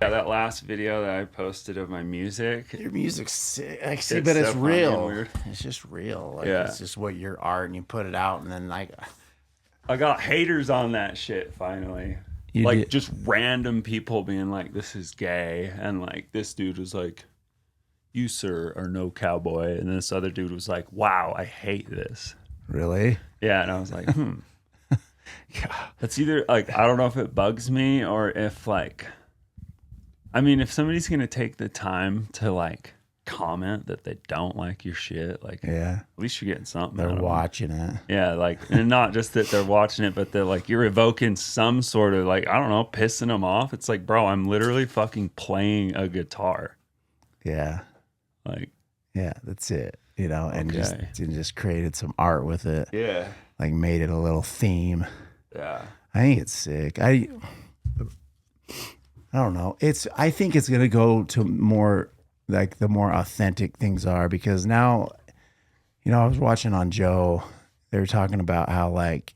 Yeah, that last video that I posted of my music. Your music's sick. I see, It's but it's so funny and real. weird. It's just real. Like Yeah. it's just what your art, and you put it out, and then like I got haters on that shit finally. you Like did. just random people being like, "This is gay," and like this dude was like, "You sir are no cowboy," and this other dude was like, "Wow, I hate this." Really? Yeah, and I was like, Yeah. That's either like I don't know if it bugs me or if like, I mean, if somebody's gonna take the time to like comment that they don't like your shit, like Yeah. at least you're getting something. They're out of them. watching it. Yeah, like, and not just that they're watching it, but they're like, you're evoking some sort of like, I don't know, pissing them off. It's like, bro, I'm literally fucking playing a guitar. Yeah. Like, Yeah. That's it. You know, and Okay. just created some art with it. yeah, Like made it a little theme. yeah, I think it's sick. I don't know. I think it's gonna go to more like the more authentic things are, because now, you know, I was watching on Joe, they were talking about how like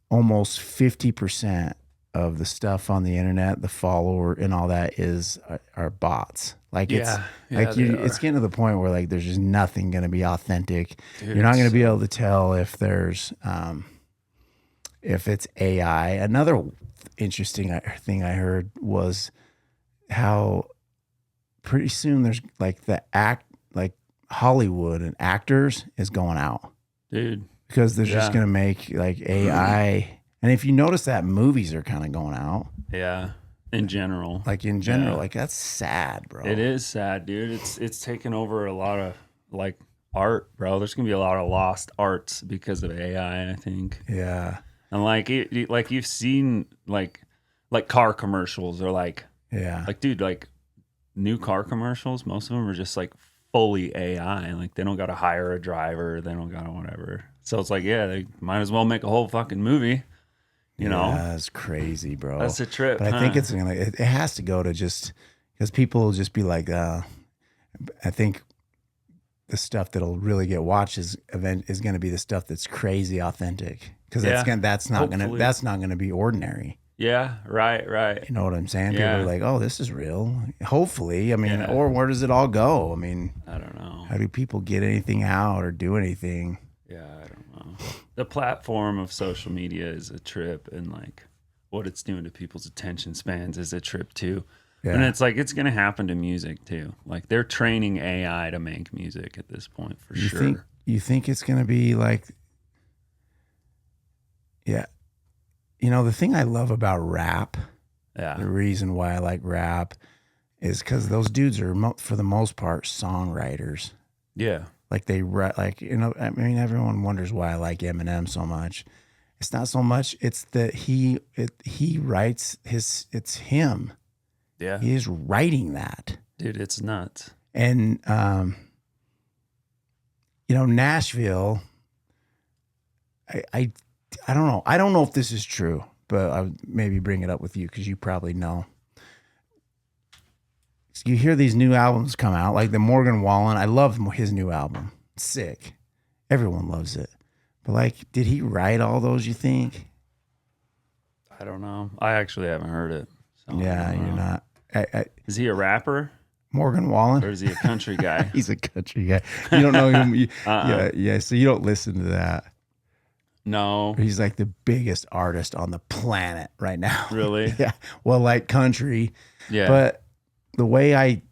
almost 50% of the stuff on the internet, the follower and all that are bots. Like yeah, it's getting to the point where like there's just nothing gonna be authentic. Dude, You're not gonna it's- be able to tell if it's AI. Another interesting thing I heard was how pretty soon there's like like Hollywood and actors is going out dude. because they're just Yeah. going to make like AI. And if you notice that movies are kind of going out, Yeah, in general, like in general, Yeah. like that's sad, bro. it is sad, dude. It's taken over a lot of like art, bro. There's gonna be a lot of lost arts because of AI, I think. Yeah. And like, like you've seen like car commercials or like Yeah. dude, like new car commercials, most of them are just like fully AI. Like they don't got to hire a driver, they don't got to whatever. So it's like, yeah, they might as well make a whole fucking movie. You know, That's crazy, bro. that's a trip. But I think it's gonna. It has to go to just because people will just be like, I think the stuff that'll really get watched is going to be the stuff that's crazy authentic, because Yeah, that's not hopefully. going to be ordinary. yeah, right. You know what I'm saying? Yeah. People are like, oh, this is real. Hopefully, I mean, Yeah. or where does it all go? I mean, I don't know. how do people get anything out or do anything? Yeah, I don't know. The platform of social media is a trip, and like what it's doing to people's attention spans is a trip too. And Yeah. it's like it's gonna happen to music too. Like they're training AI to make music at this point for sure. You think it's going to be like, yeah. You know, the thing I love about rap, the Yeah, reason why I like rap is because those dudes are, for the most part, songwriters. yeah, Like they write, like, you know, I mean, everyone wonders why I like Eminem so much. It's not so much, it's that he writes it's him. yeah. He is writing that. Dude, it's nuts. And, you know, Nashville, I don't know. I don't know if this is true, but I would maybe bring it up with you because you probably know. You hear these new albums come out, like the Morgan Wallen. I love his new album. It's sick. Everyone loves it. But like, did he write all those, you think? I don't know. I actually haven't heard it. So I Yeah, don't you're know. not. Is he a rapper Morgan or Wallen? is he a country guy? He's a country guy. You don't know him. Uh-uh. Yeah. So you don't listen to that. No, He's like the biggest artist on the planet right now. really. Yeah. Well, like country. Yeah, But the way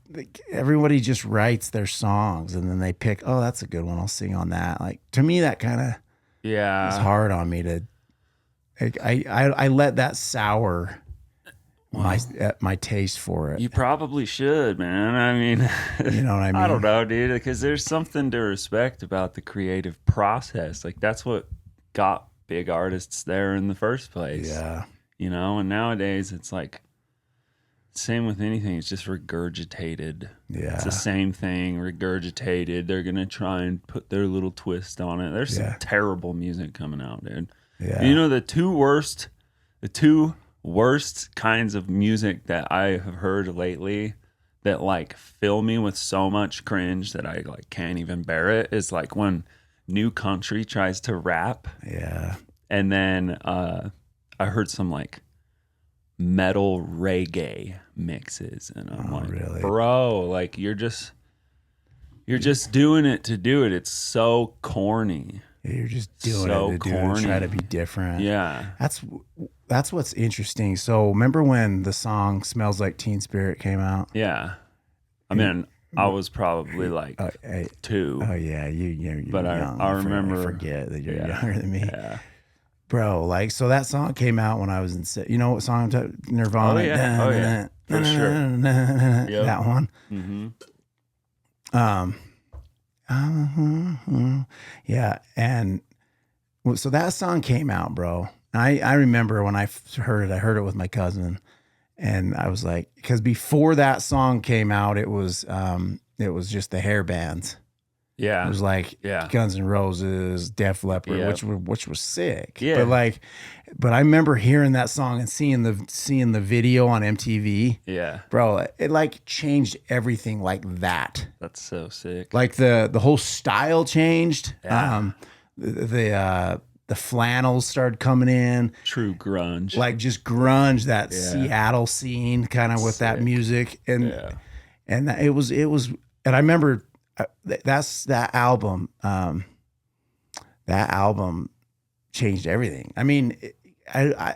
everybody just writes their songs and then they pick, oh, that's a good one. I'll sing on that. Like, to me, that kind of is yeah. hard on me to, like, I let that sour my taste for it. You probably should, man. I mean, You know what I mean? I don't know, dude, because there's something to respect about the creative process. Like that's what got big artists there in the first place. Yeah. You know, and nowadays it's like same with anything, it's just regurgitated. Yeah. It's the same thing, regurgitated. They're gonna try and put their little twist on it. There's Yeah. some terrible music coming out, dude. Yeah. You know the two worst kinds of music that I have heard lately that like fill me with so much cringe that I like can't even bear it is like when new country tries to rap Yeah. and then I heard some like metal reggae mixes, and I'm like, really? bro, like you're just doing it to do it. It's so corny. You're just doing So it to do it, corny. try to be different. Yeah. That's what's interesting. So remember when the song "Smells Like Teen Spirit" came out? Yeah. I mean, I was probably like 2. Oh yeah, you're But young. I remember. I forget that you're Yeah. younger than me, Yeah. bro. Like, so that song came out when I was in. You know what song? Nirvana. Oh, yeah. Oh, yeah. For sure. Yep. That one. Mm-hmm. Yeah, and so that song came out, bro. I remember when I heard it. I heard it with my cousin, and I was like, because before that song came out, it was just the hair bands. Yeah. It was like Yeah. Guns N' Roses, Def Leppard, Yeah. which was sick. Yeah. But I remember hearing that song and seeing the video on MTV. Yeah. Bro, it like changed everything like that. That's so sick. Like the whole style changed. Yeah. The flannels started coming in. True grunge. Like just grunge, that Yeah. Seattle scene, kind of with that Sick. music, and Yeah. and it was, and I remember that album. That album changed everything. I mean, I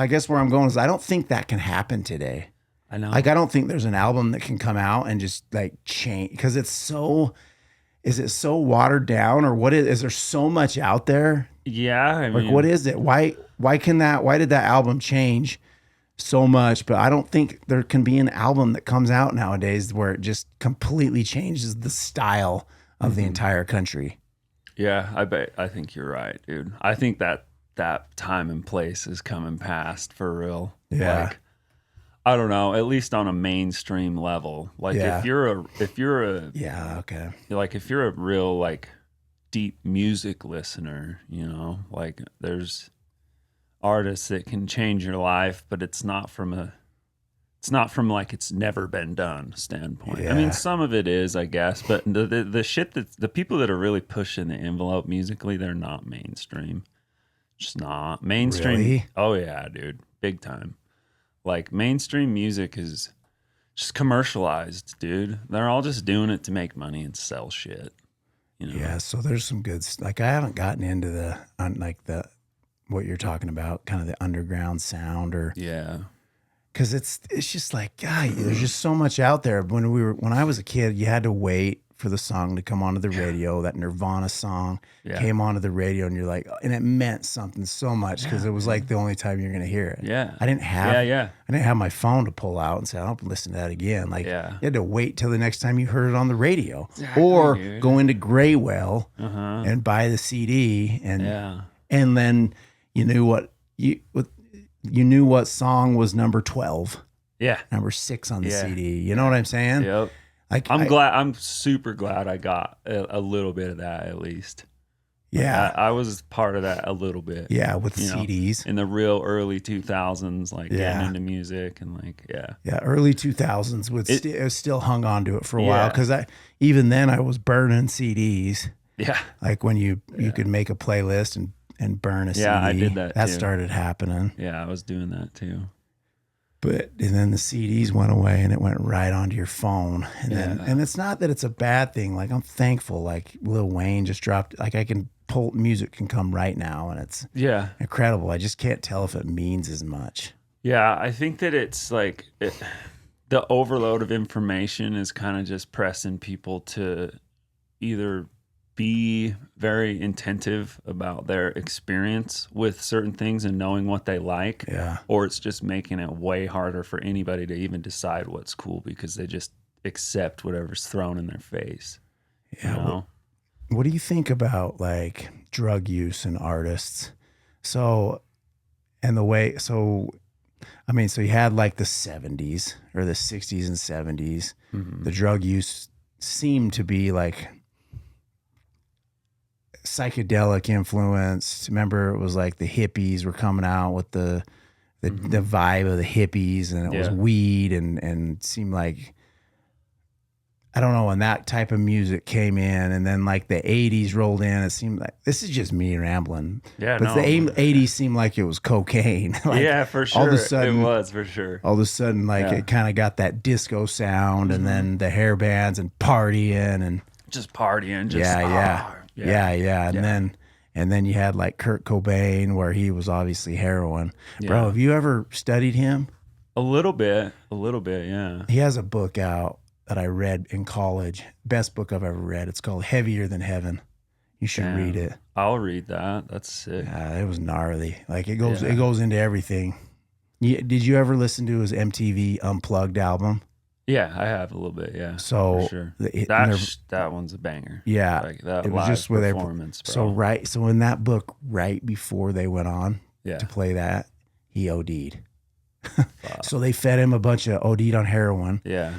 guess where I'm going is I don't think that can happen today. I know. Like, I don't think there's an album that can come out and just like change, because it's so. Is it so watered down, or what is there so much out there? Yeah. I mean, Like, what is it? Why did that album change so much? But I don't think there can be an album that comes out nowadays where it just completely changes the style of the entire country. Yeah, I think you're right, dude. I think that time and place is coming past for real. Yeah. Like, I don't know, at least on a mainstream level. Like Yeah. if you're a Yeah. Okay. like if you're a real like deep music listener, you know, like there's artists that can change your life, but it's not from like it's never been done standpoint. Yeah. I mean, some of it is, I guess, but the shit that the people that are really pushing the envelope musically, they're not mainstream. Just not mainstream. Really? Oh yeah, dude, big time. Like mainstream music is just commercialized, dude. They're all just doing it to make money and sell shit. You know? Yeah. So there's some good. Like, I haven't gotten into the what you're talking about, kind of the underground sound, or Yeah. because it's just like, God, there's just so much out there. When I was a kid, you had to wait for the song to come onto the radio. That Nirvana song came onto the radio, and you're like, and it meant something so much, because it was like the only time you're gonna hear it. Yeah. I didn't have Yeah. I didn't have my phone to pull out and say, I'll listen to that again. Like, Yeah. you had to wait till the next time you heard it on the radio, Exactly, or dude. go into Graywell Uh-huh. and buy the CD, and Yeah. and then you knew what song was number 12. Yeah. Number 6 on the Yeah. CD. You know what I'm saying? Yep. Like, I'm super glad I got a little bit of that at least. Yeah. I was part of that a little bit. Yeah, with you know, CDs. in the real early 2000s, like Yeah. getting into music and like, yeah. Yeah, early 2000s it still hung on to it for a while, Yeah. because even then I was burning CDs. Yeah. Like when you could make a playlist and burn a CD. Yeah, I did that That too. started happening. Yeah, I was doing that too. And then the CDs went away, and it went right onto your phone. And it's not that it's a bad thing. Like, I'm thankful. Like, Lil Wayne just dropped. Like, music can come right now, and it's incredible. I just can't tell if it means as much. Yeah, I think that it's like the overload of information is kind of just pressing people to either be very attentive about their experience with certain things and knowing what they like, or it's just making it way harder for anybody to even decide what's cool, because they just accept whatever's thrown in their face. Yeah. You know? What do you think about like drug use in artists? So you had like the 70s or the 60s and 70s. Mm-hmm. The drug use seemed to be like psychedelic influence. Remember, it was like the hippies were coming out with the vibe of the hippies, and it was weed, and seemed like, I don't know, when that type of music came in and then like the 80s rolled in, it seemed like, this is just me rambling. Yeah, But no. the 80s seemed like it was cocaine. Like Yeah, for sure. all of a sudden, it was for sure. all of a sudden, like Yeah. it kind of got that disco sound and then the hair bands and partying and Just partying. Just, yeah. And then you had like Kurt Cobain where he was obviously heroin. Yeah. Bro, have you ever studied him? A little bit. Yeah. He has a book out that I read in college. Best book I've ever read. It's called Heavier Than Heaven. You should Damn. read it. I'll read that. That's sick. It was gnarly. Like it goes into everything. Did you ever listen to his MTV Unplugged album? Yeah, I have a little bit. Yeah. So for sure. That one's a banger. Yeah, Like that it was live just with performance, bro. So in that book, right before they went on Yeah. to play that, he OD'd. So they fed him a bunch of OD'd on heroin. Yeah.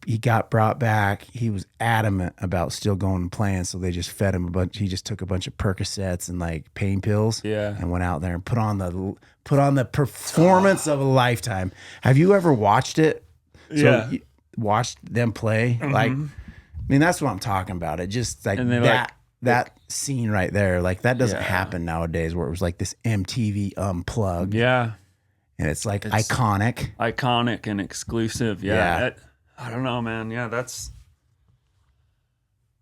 He got brought back. He was adamant about still going and playing, so they just fed him a bunch. He just took a bunch of Percocets and like pain pills. Yeah. And went out there and put on the performance of a lifetime. Have you ever watched it? Yeah. You watched them play? Like, I mean, that's what I'm talking about. It just like that scene right there. Like that doesn't happen nowadays, where it was like this MTV Unplugged. Yeah. And it's like iconic and exclusive. Yeah. I don't know, man. Yeah,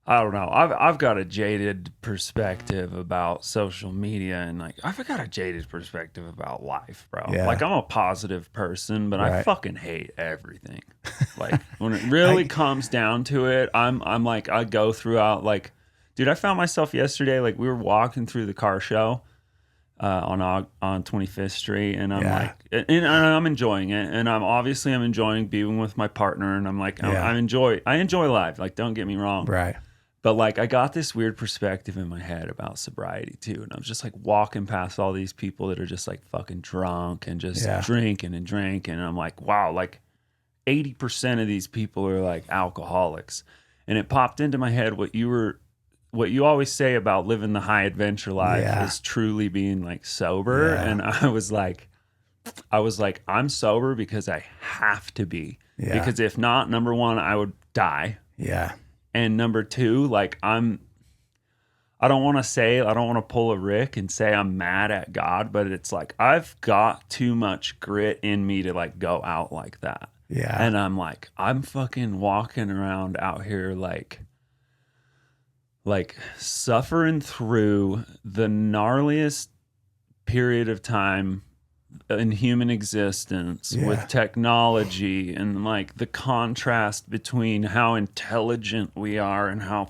I don't know. I've got a jaded perspective about social media, and like I've got a jaded perspective about life, bro. Yeah. Like I'm a positive person, but I Right. fucking hate everything. Like when it really comes down to it, I'm like I go throughout like, dude, I found myself yesterday, like we were walking through the car show on 25th Street, and I'm like, and I'm enjoying it, and I'm enjoying being with my partner, and I'm like, I enjoy life. Like, don't get me wrong, right. but like, I got this weird perspective in my head about sobriety too, and I was just like walking past all these people that are just like fucking drunk and just drinking, and I'm like, wow, like 80% of these people are like alcoholics, and it popped into my head what you always say about living the high adventure life is truly being like sober. Yeah. And I was like, I'm sober because I have to be. Yeah. Because if not, number one, I would die. Yeah. And number two, like I don't want to pull a Rick and say I'm mad at God, but it's like, I've got too much grit in me to like go out like that. Yeah. And I'm like, I'm fucking walking around out here like suffering through the gnarliest period of time in human existence with technology, and like the contrast between how intelligent we are and how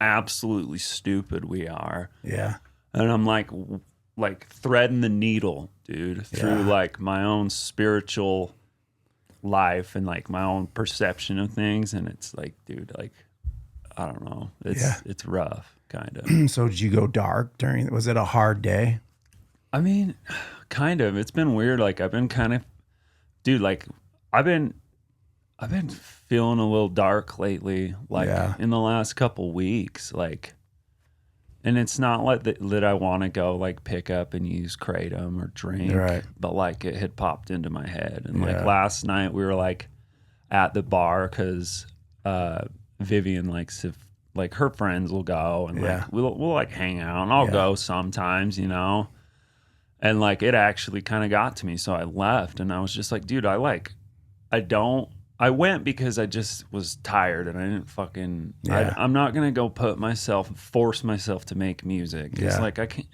absolutely stupid we are. Yeah. And I'm like threading the needle, dude, through like my own spiritual life and like my own perception of things. And it's like, dude, like, I don't know. It's rough, kind of. So did you go dark was it a hard day? I mean, kind of. It's been weird. Like I've been kind of, dude, like I've been feeling a little dark lately, like in the last couple weeks, like, and it's not like that I want to go like pick up and use Kratom or drink, Right. but like it had popped into my head. And like last night we were like at the bar because, Vivian likes to, like, her friends will go and like we'll like hang out, and I'll go sometimes, you know, and like it actually kind of got to me, so I left, and I was just like, dude, I went because I just was tired, and I didn't fucking I'm not gonna go force myself to make music. It's like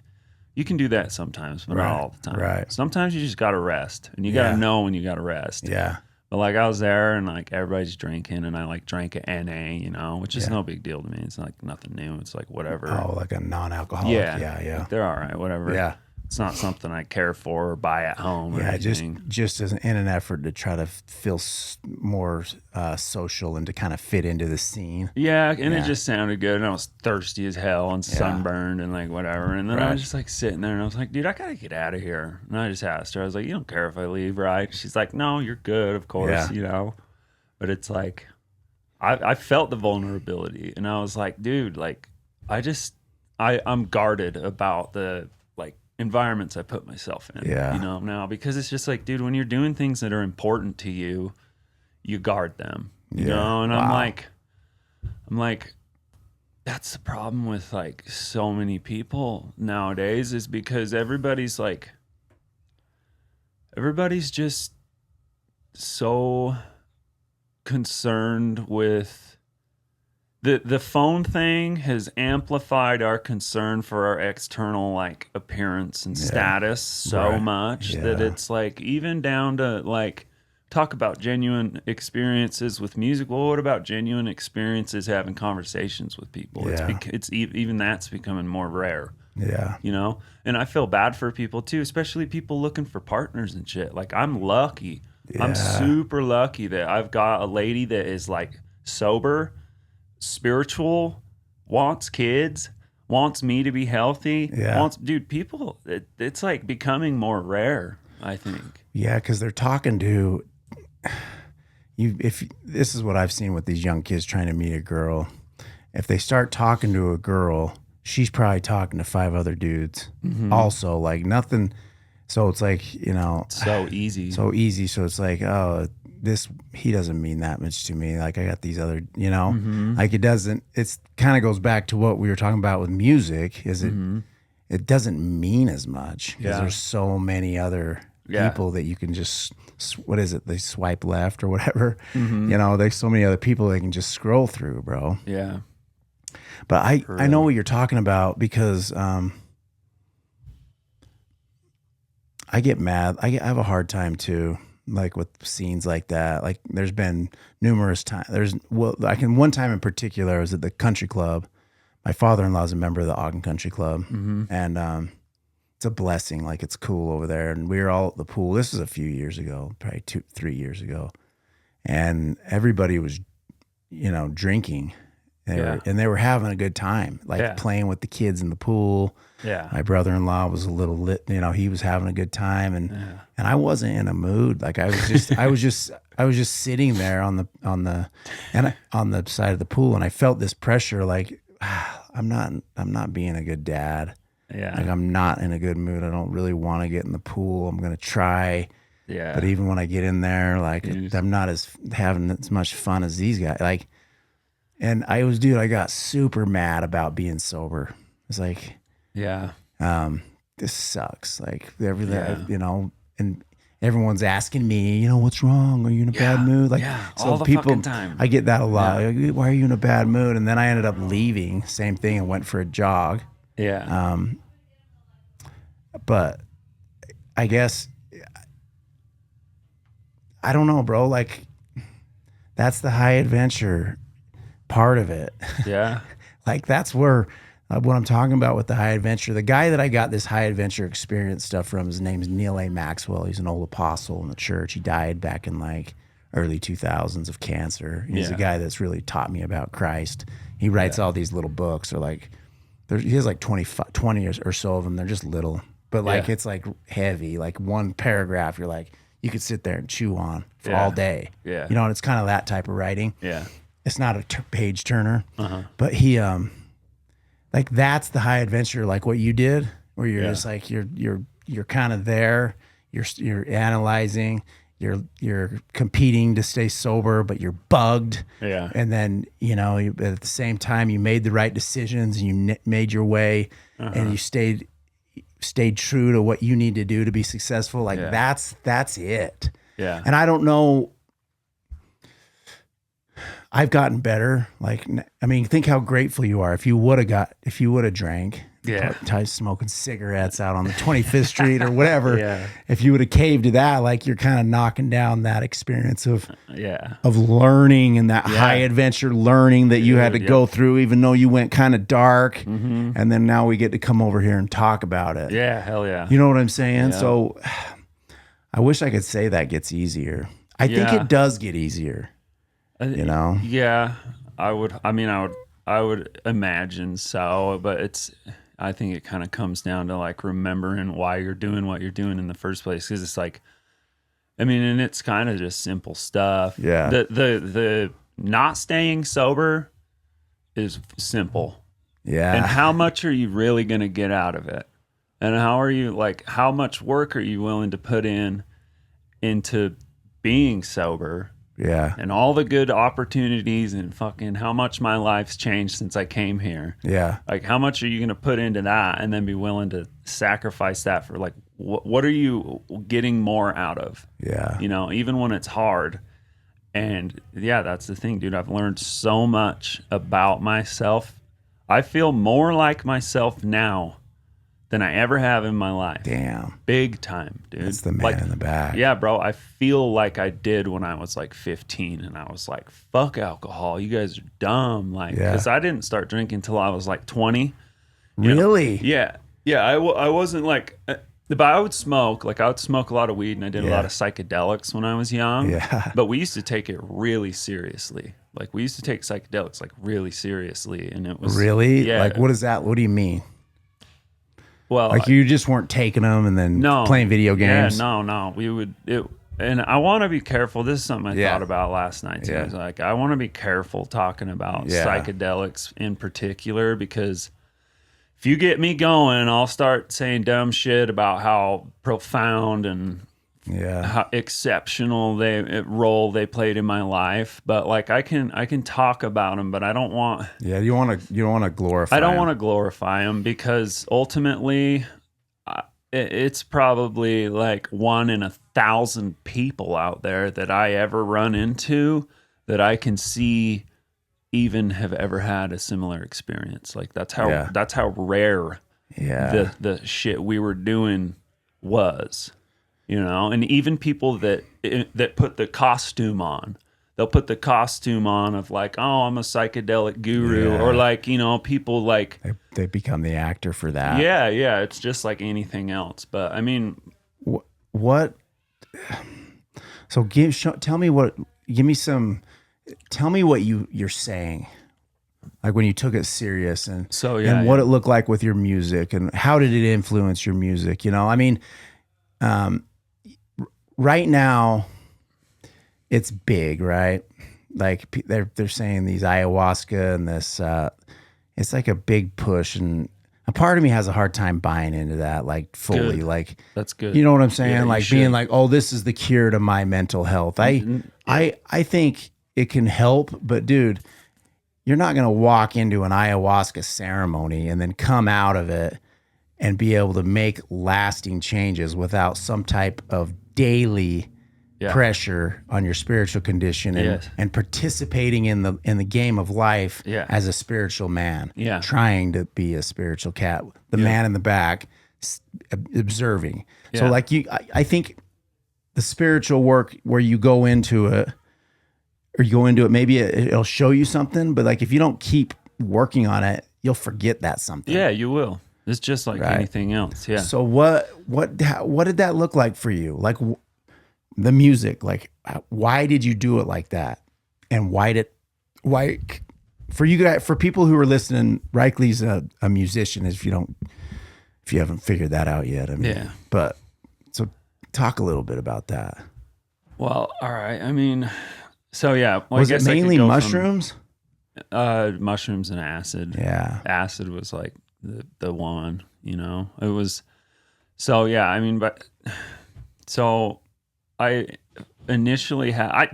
you can do that sometimes, but not all the time. Right. Sometimes you just gotta rest, and you gotta know when you gotta rest. Yeah. But like I was there, and like everybody's drinking, and I like drank a NA, you know, which is no big deal to me. It's like nothing new. It's like whatever. Oh, like a non-alcoholic. Yeah. Like, they're all right, whatever. Yeah. It's not something I care for or buy at home or anything. just as in an effort to try to feel more social and to kind of fit into the scene. Yeah, and it just sounded good, and I was thirsty as hell and sunburned and like whatever. And then I was just like sitting there, and I was like, dude, I gotta get out of here. And I just asked her, I was like, you don't care if I leave, right? She's like, no, you're good, of course, you know. But it's like, I felt the vulnerability, and I was like, dude, like, I'm guarded about the environments I put myself in, you know, now, because it's just like, dude, when you're doing things that are important to you, you guard them, you Yeah. know? And Wow. I'm like, that's the problem with like so many people nowadays is because everybody's just so concerned with the phone thing has amplified our concern for our external like appearance and Yeah. status so Right. much that Yeah. it's like even down to like talk about genuine experiences with music. Well, what about genuine experiences having conversations with people? Yeah. Even that's becoming more rare, Yeah. you know? And I feel bad for people too, especially people looking for partners and shit. Like I'm lucky. I'm Yeah. super lucky that I've got a lady that is like sober, spiritual, wants kids, wants me to be healthy, Yeah. wants dude, people it's like becoming more rare, I think. Yeah. Because they're talking to you. If this is what I've seen with these young kids trying to meet a girl, if they start talking to a girl, she's probably talking to 5 other dudes. Also, like nothing. So it's like, So easy. so easy. So it's like, oh, he doesn't mean that much to me. Like I got these other, like it doesn't, it's kind of goes back to what we were talking about with music is it doesn't mean as much because Yeah. there's so many other Yeah. people that you can just, what is it? They swipe left or whatever, there's so many other people they can just scroll through, bro. Yeah. But I know what you're talking about because, I get mad. I have a hard time too, like with scenes like that. Like there's been numerous times. One time in particular, I was at the country club. My father-in-law is a member of the Ogden Country Club, and it's a blessing. Like it's cool over there, and we were all at the pool. This was a few years ago, probably 3 years ago, and everybody was, drinking. They were having a good time, like playing with the kids in the pool. Yeah. My brother-in-law was a little lit, he was having a good time and I wasn't in a mood. Like I was just sitting there on the side of the pool and I felt this pressure like I'm not being a good dad. Yeah. Like I'm not in a good mood. I don't really want to get in the pool. I'm going to try. Yeah. But even when I get in there, like I'm not having as much fun as these guys. Like, and I got super mad about being sober. It's like, yeah. this sucks. Like everything, and everyone's asking me, what's wrong? Are you in a bad mood? Like, so all the fucking time. I get that a lot. Like, why are you in a bad mood? And then I ended up leaving, same thing, and went for a jog. Yeah. But I guess, I don't know, bro. Like, that's the high adventure part of it. Yeah. Like that's where what I'm talking about with the high adventure. The guy that I got this high adventure experience stuff from, his name's Neil A. Maxwell. He's an old apostle in the church. He died back in like early 2000s of cancer. He's a guy that's really taught me about Christ. He writes all these little books, or like he has like 20 or so of them. They're just little, but like it's like heavy. Like one paragraph, you're like you could sit there and chew on for all day. Yeah. And it's kind of that type of writing. Yeah. It's not a page turner, but he, like that's the high adventure, like what you did, where you're just like you're kind of there, you're analyzing, you're competing to stay sober, but you're bugged, and then at the same time you made the right decisions and you made your way, and you stayed true to what you need to do to be successful. Like that's it. Yeah, and I don't know. I've gotten better. Like, I mean, think how grateful you are if you would have drank, smoking cigarettes out on the 25th Street or whatever. If you would have caved to that, like you're kind of knocking down that experience of learning and that high adventure learning that you had to go through, even though you went kind of dark. And then now we get to come over here and talk about it. Yeah, hell yeah. You know what I'm saying? Yeah. So I wish I could say that gets easier. I think it does get easier. Yeah, I would imagine so, but I think it kind of comes down to like remembering why you're doing what you're doing in the first place. Cause it's like, I mean, and it's kind of just simple stuff. Yeah. The not staying sober is simple. Yeah. And how much are you really going to get out of it? And how much work are you willing to put into being sober? Yeah. and all the good opportunities and fucking how much my life's changed since I came here. Yeah. Like, how much are you going to put into that and then be willing to sacrifice that for, like, what are you getting more out of? Yeah. You know, even when it's hard. And yeah, that's the thing, dude. I've learned so much about myself. I feel more like myself now than I ever have in my life. Damn. Big time, dude. That's the man like, in the back. Yeah, bro. I feel like I did when I was like 15 and I was like, fuck alcohol. You guys are dumb. Like, because I didn't start drinking until I was like 20. Really? Yeah. Yeah. I wasn't like, but I would smoke. Like, I would smoke a lot of weed and I did a lot of psychedelics when I was young. Yeah. But we used to take it really seriously. Like, we used to take psychedelics like really seriously. And it was. Really? Yeah. Like, what is that? What do you mean? Well, like you just weren't taking them and then playing video games? Yeah, no. We would, and I want to be careful. This is something I thought about last night too. I was like, I want to be careful talking about psychedelics in particular, because if you get me going, I'll start saying dumb shit about how profound and how exceptional role they played in my life. But like, I can talk about them, but I don't want. Yeah, you don't want to glorify. I don't want to glorify them, because ultimately, it's probably like 1 in 1,000 people out there that I ever run into that I can see even have ever had a similar experience. Like, that's how rare the shit we were doing was. You know, and even people that put the costume on, they'll put the costume on of like, oh, I'm a psychedelic guru, or like, you know, people like they become the actor for that. Yeah, it's just like anything else. But I mean, what? So tell me what you're saying. Like when you took it serious and what it looked like with your music and how did it influence your music? You know, I mean, right now it's big, right? Like they're saying these ayahuasca and this, it's like a big push, and a part of me has a hard time buying into that, like fully. Good. Like that's good. You know what I'm saying? Yeah, like being like, oh, this is the cure to my mental health. I think it can help, but dude, you're not gonna walk into an ayahuasca ceremony and then come out of it and be able to make lasting changes without some type of daily pressure on your spiritual condition and participating in the game of life as a spiritual man, trying to be a spiritual cat, the man in the back observing. So like I think the spiritual work where you go into it, maybe it'll show you something, but like if you don't keep working on it, you'll forget that something. Yeah, you will. It's just like anything else. Yeah. So what did that look like for you? Like the music, like why did you do it like that? And why for you guys, for people who are listening, Riachle's a musician, if you haven't figured that out yet. I mean, but so talk a little bit about that. Well, all right. I mean, so yeah. Well, was it mainly mushrooms? Mushrooms and acid. Yeah. Acid was like the one, you know. It was so I mean, but so I initially I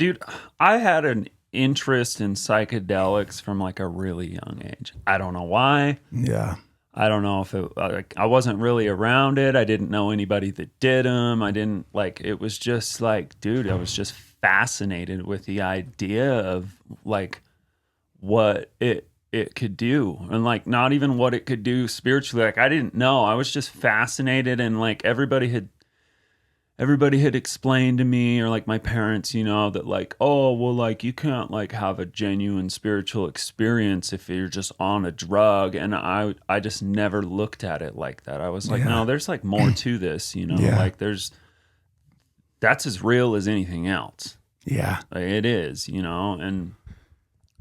had an interest in psychedelics from like a really young age. I don't know why. Yeah. I don't know if it, I wasn't really around it. I didn't know anybody that did them. I didn't it was just like, dude, I was just fascinated with the idea of like what it could do, and like not even what it could do spiritually. Like I didn't know. I was just fascinated, and like everybody had explained to me, or like my parents, you know, that like, oh, well, like you can't like have a genuine spiritual experience if you're just on a drug. And I just never looked at it like that. I was like, no, there's like more to this, you know, like that's as real as anything else. Yeah. Like, it is, you know. And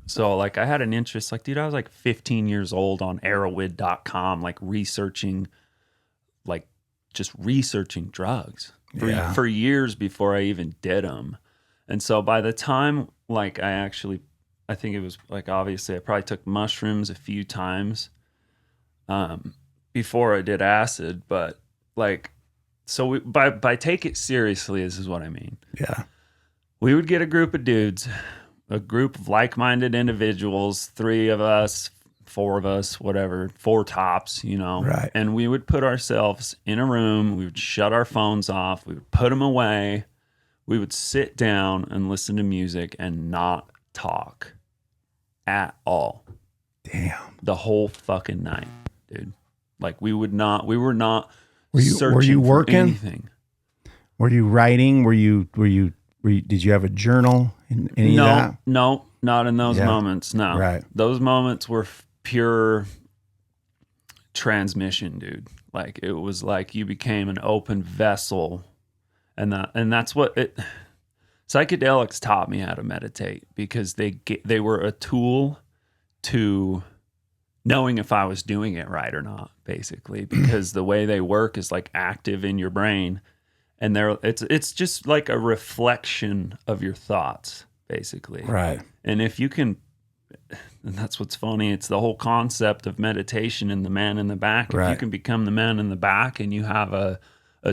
so like I had an interest, like, dude, I was like 15 years old on Arrowid.com, like researching drugs for years before I even did them. And so by the time like I think it was like, obviously I probably took mushrooms a few times before I did acid, but like, so by take it seriously, this is what I mean. Yeah. We would get a group of dudes, a group of like-minded individuals, 3 of us, 4 of us, whatever, 4 tops, Right. and we would put ourselves in a room. We would shut our phones off. We would put them away. We would sit down and listen to music and not talk at all. Damn. The whole fucking night, dude. Like we were not Were searching you for working? anything. Were you writing? Did you have a journal in any of that? No, not in those moments. No. Right. Those moments were pure transmission, dude. Like it was like you became an open vessel, and that's what it. Psychedelics taught me how to meditate because they were a tool to knowing if I was doing it right or not, basically, because the way they work is like active in your brain, and it's just like a reflection of your thoughts, basically. Right. And if you can, and that's what's funny, it's the whole concept of meditation and the man in the back. Right. If you can become the man in the back and you have a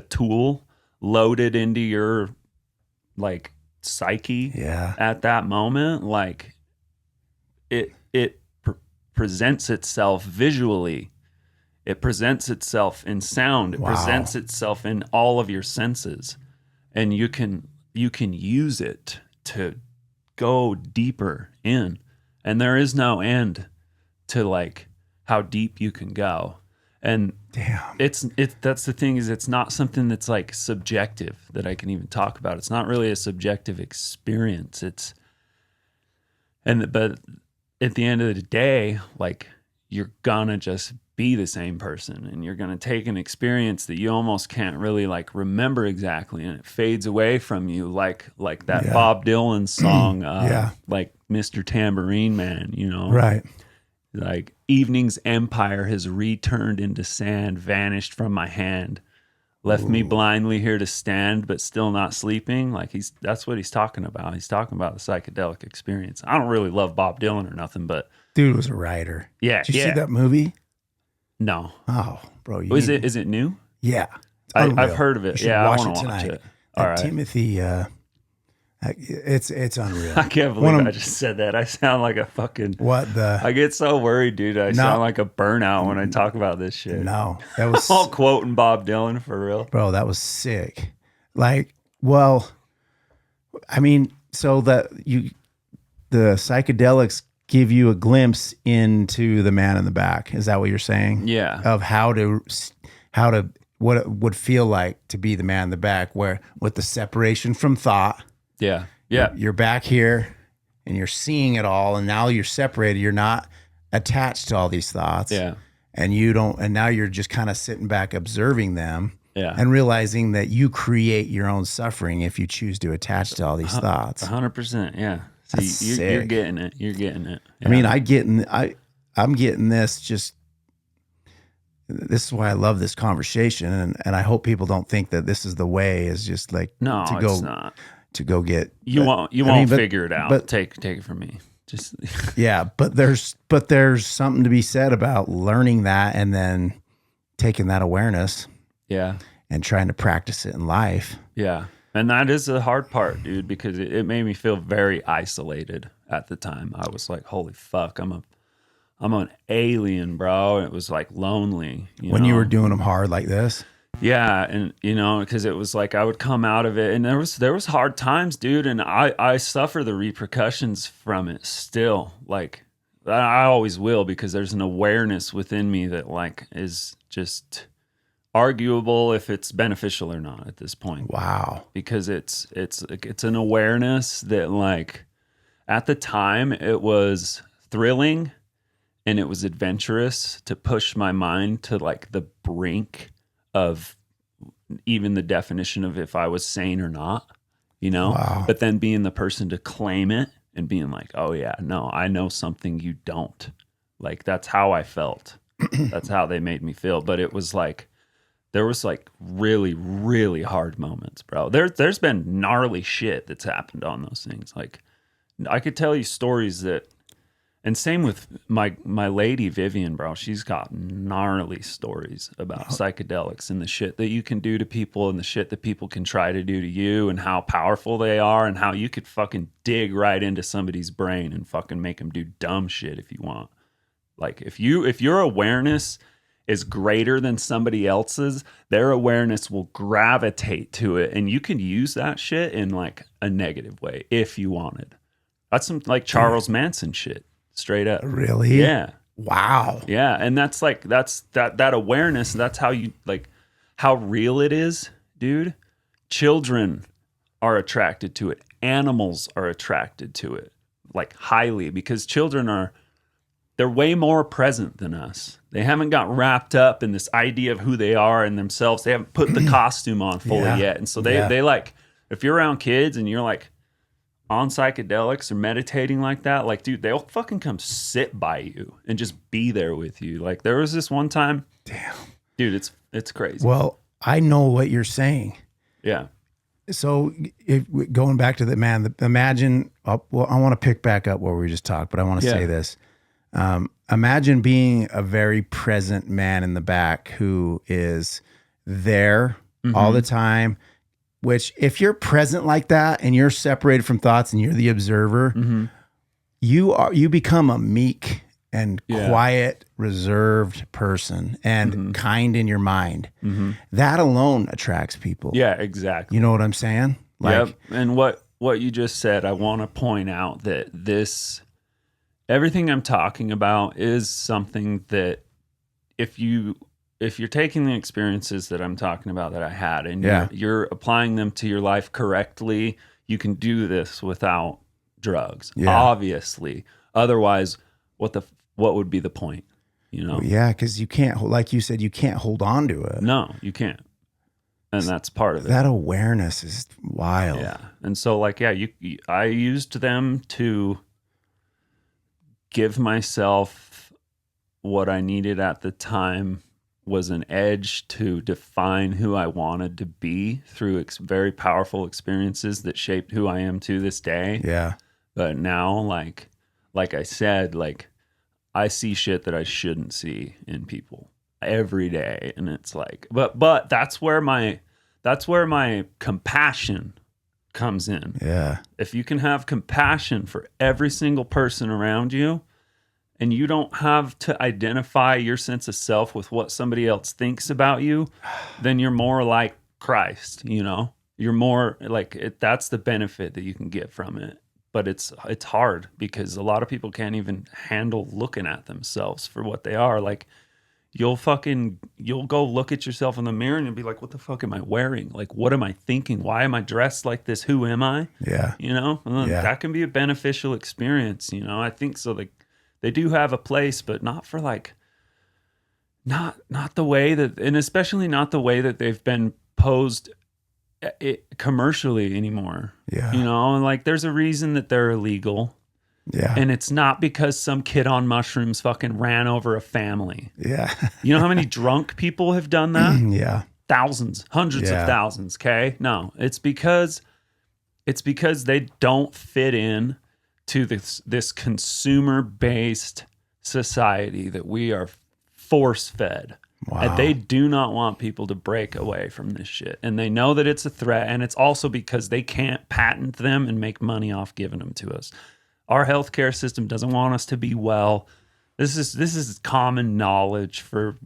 tool loaded into your like psyche at that moment, like it presents itself visually, it presents itself in sound, it presents itself in all of your senses, and you can use it to go deeper in, and there is no end to like how deep you can go. And damn, it's that's the thing, is it's not something that's like subjective that I can even talk about. It's not really a subjective experience. But at the end of the day, like you're gonna just be the same person, and you're gonna take an experience that you almost can't really like remember exactly, and it fades away from you, like that Bob Dylan song, like Mr. Tambourine Man, right. Like evening's empire has returned into sand, vanished from my hand, left me blindly here to stand, but still not sleeping. Like that's what he's talking about. He's talking about the psychedelic experience. I don't really love Bob Dylan or nothing, but Dude was a writer. Yeah. Did you see that movie? No. Oh, bro. Is it new? Yeah. I've heard of it. Yeah, I want to watch it. All right. Timothy, it's unreal. I can't believe I just said that. I sound like a fucking... I get so worried, dude. I sound like a burnout when I talk about this shit. No. That was... all quoting Bob Dylan for real. Bro, that was sick. Like, well, I mean, so the psychedelics give you a glimpse into the man in the back. Is that what you're saying? Yeah. Of what it would feel like to be the man in the back, where with the separation from thought. Yeah. Yeah. You're back here and you're seeing it all, and now you're separated. You're not attached to all these thoughts. Yeah. And now you're just kind of sitting back observing them. Yeah. And realizing that you create your own suffering if you choose to attach to all these thoughts. 100%. Yeah. See, you're getting it. You're getting it. Yeah. I mean, I'm getting this just. This is why I love this conversation, and I hope people don't think that this is the way. Is just like it's not. To go get you won't figure it out. But take it from me. Just yeah, but there's something to be said about learning that and then taking that awareness. Yeah. And trying to practice it in life. Yeah. And that is the hard part, dude, because it made me feel very isolated at the time. I was like, holy fuck, I'm an alien, bro. It was like lonely. When you were doing them hard like this? Yeah. And, because it was like I would come out of it, and there was hard times, dude. And I suffer the repercussions from it still. Like, I always will, because there's an awareness within me that like is just arguable if it's beneficial or not at this point. Wow. Because it's an awareness that like at the time it was thrilling and it was adventurous to push my mind to like the brink of even the definition of if I was sane or not, Wow. But then being the person to claim it and being like, oh yeah, no, I know something you don't. Like that's how I felt. That's how they made me feel. But it was like, there was like really, really hard moments, bro. There's been gnarly shit that's happened on those things. Like I could tell you stories that And same with my lady Vivian, bro. She's got gnarly stories about psychedelics and the shit that you can do to people and the shit that people can try to do to you and how powerful they are and how you could fucking dig right into somebody's brain and fucking make them do dumb shit if you want. Like if your awareness is greater than somebody else's, their awareness will gravitate to it, and you can use that shit in like a negative way if you wanted. That's some like Charles Manson shit. Straight up. Really? Yeah. Wow. Yeah. And that's like, that awareness. That's how you like, how real it is, dude. Children are attracted to it. Animals are attracted to it, like highly, because they're way more present than us. They haven't got wrapped up in this idea of who they are and themselves. They haven't put the costume on fully yet. And so they like, if you're around kids and you're like, on psychedelics or meditating like that, like, dude, they'll fucking come sit by you and just be there with you. Like, there was this one time, damn, dude, it's crazy. Well, I know what you're saying. Yeah. So going back to imagine, well, I want to pick back up where we just talked, but I want to say this. Imagine being a very present man in the back who is there all the time. Which, if you're present like that and you're separated from thoughts and you're the observer, you become a meek and quiet, reserved person and kind in your mind. That alone attracts people. Yeah, exactly. You know what I'm saying? Like, yep. And what you just said, I want to point out that everything I'm talking about is something that if you're taking the experiences that I'm talking about that I had and you're applying them to your life correctly, you can do this without drugs, obviously. Otherwise, what would be the point? You know? Well, yeah, because you can't, like you said, you can't hold on to it. No, you can't. And that's part of it. That awareness is wild. Yeah. And so like, I used them to give myself what I needed at the time was an edge to define who I wanted to be through very powerful experiences that shaped who I am to this day. Yeah. But now, like I said, like I see shit that I shouldn't see in people every day. And it's like, but that's where my compassion comes in. Yeah. If you can have compassion for every single person around you, and you don't have to identify your sense of self with what somebody else thinks about you, then you're more like Christ, you know? You're more like that's the benefit that you can get from it. But it's hard because a lot of people can't even handle looking at themselves for what they are. Like you'll go look at yourself in the mirror and you'll be like, what the fuck am I wearing? Like, what am I thinking? Why am I dressed like this? Who am I? Yeah. You know, that can be a beneficial experience. You know, I think so. Like, they do have a place, but not for like, not the way that, and especially not the way that they've been posed commercially anymore. Yeah. You know, and like there's a reason that they're illegal. Yeah. And it's not because some kid on mushrooms fucking ran over a family. Yeah. You know how many drunk people have done that? Yeah. Thousands, hundreds of thousands, okay? No, it's because they don't fit in to this consumer-based society that we are force-fed. Wow. And they do not want people to break away from this shit. And they know that it's a threat, and it's also because they can't patent them and make money off giving them to us. Our healthcare system doesn't want us to be well. This is common knowledge for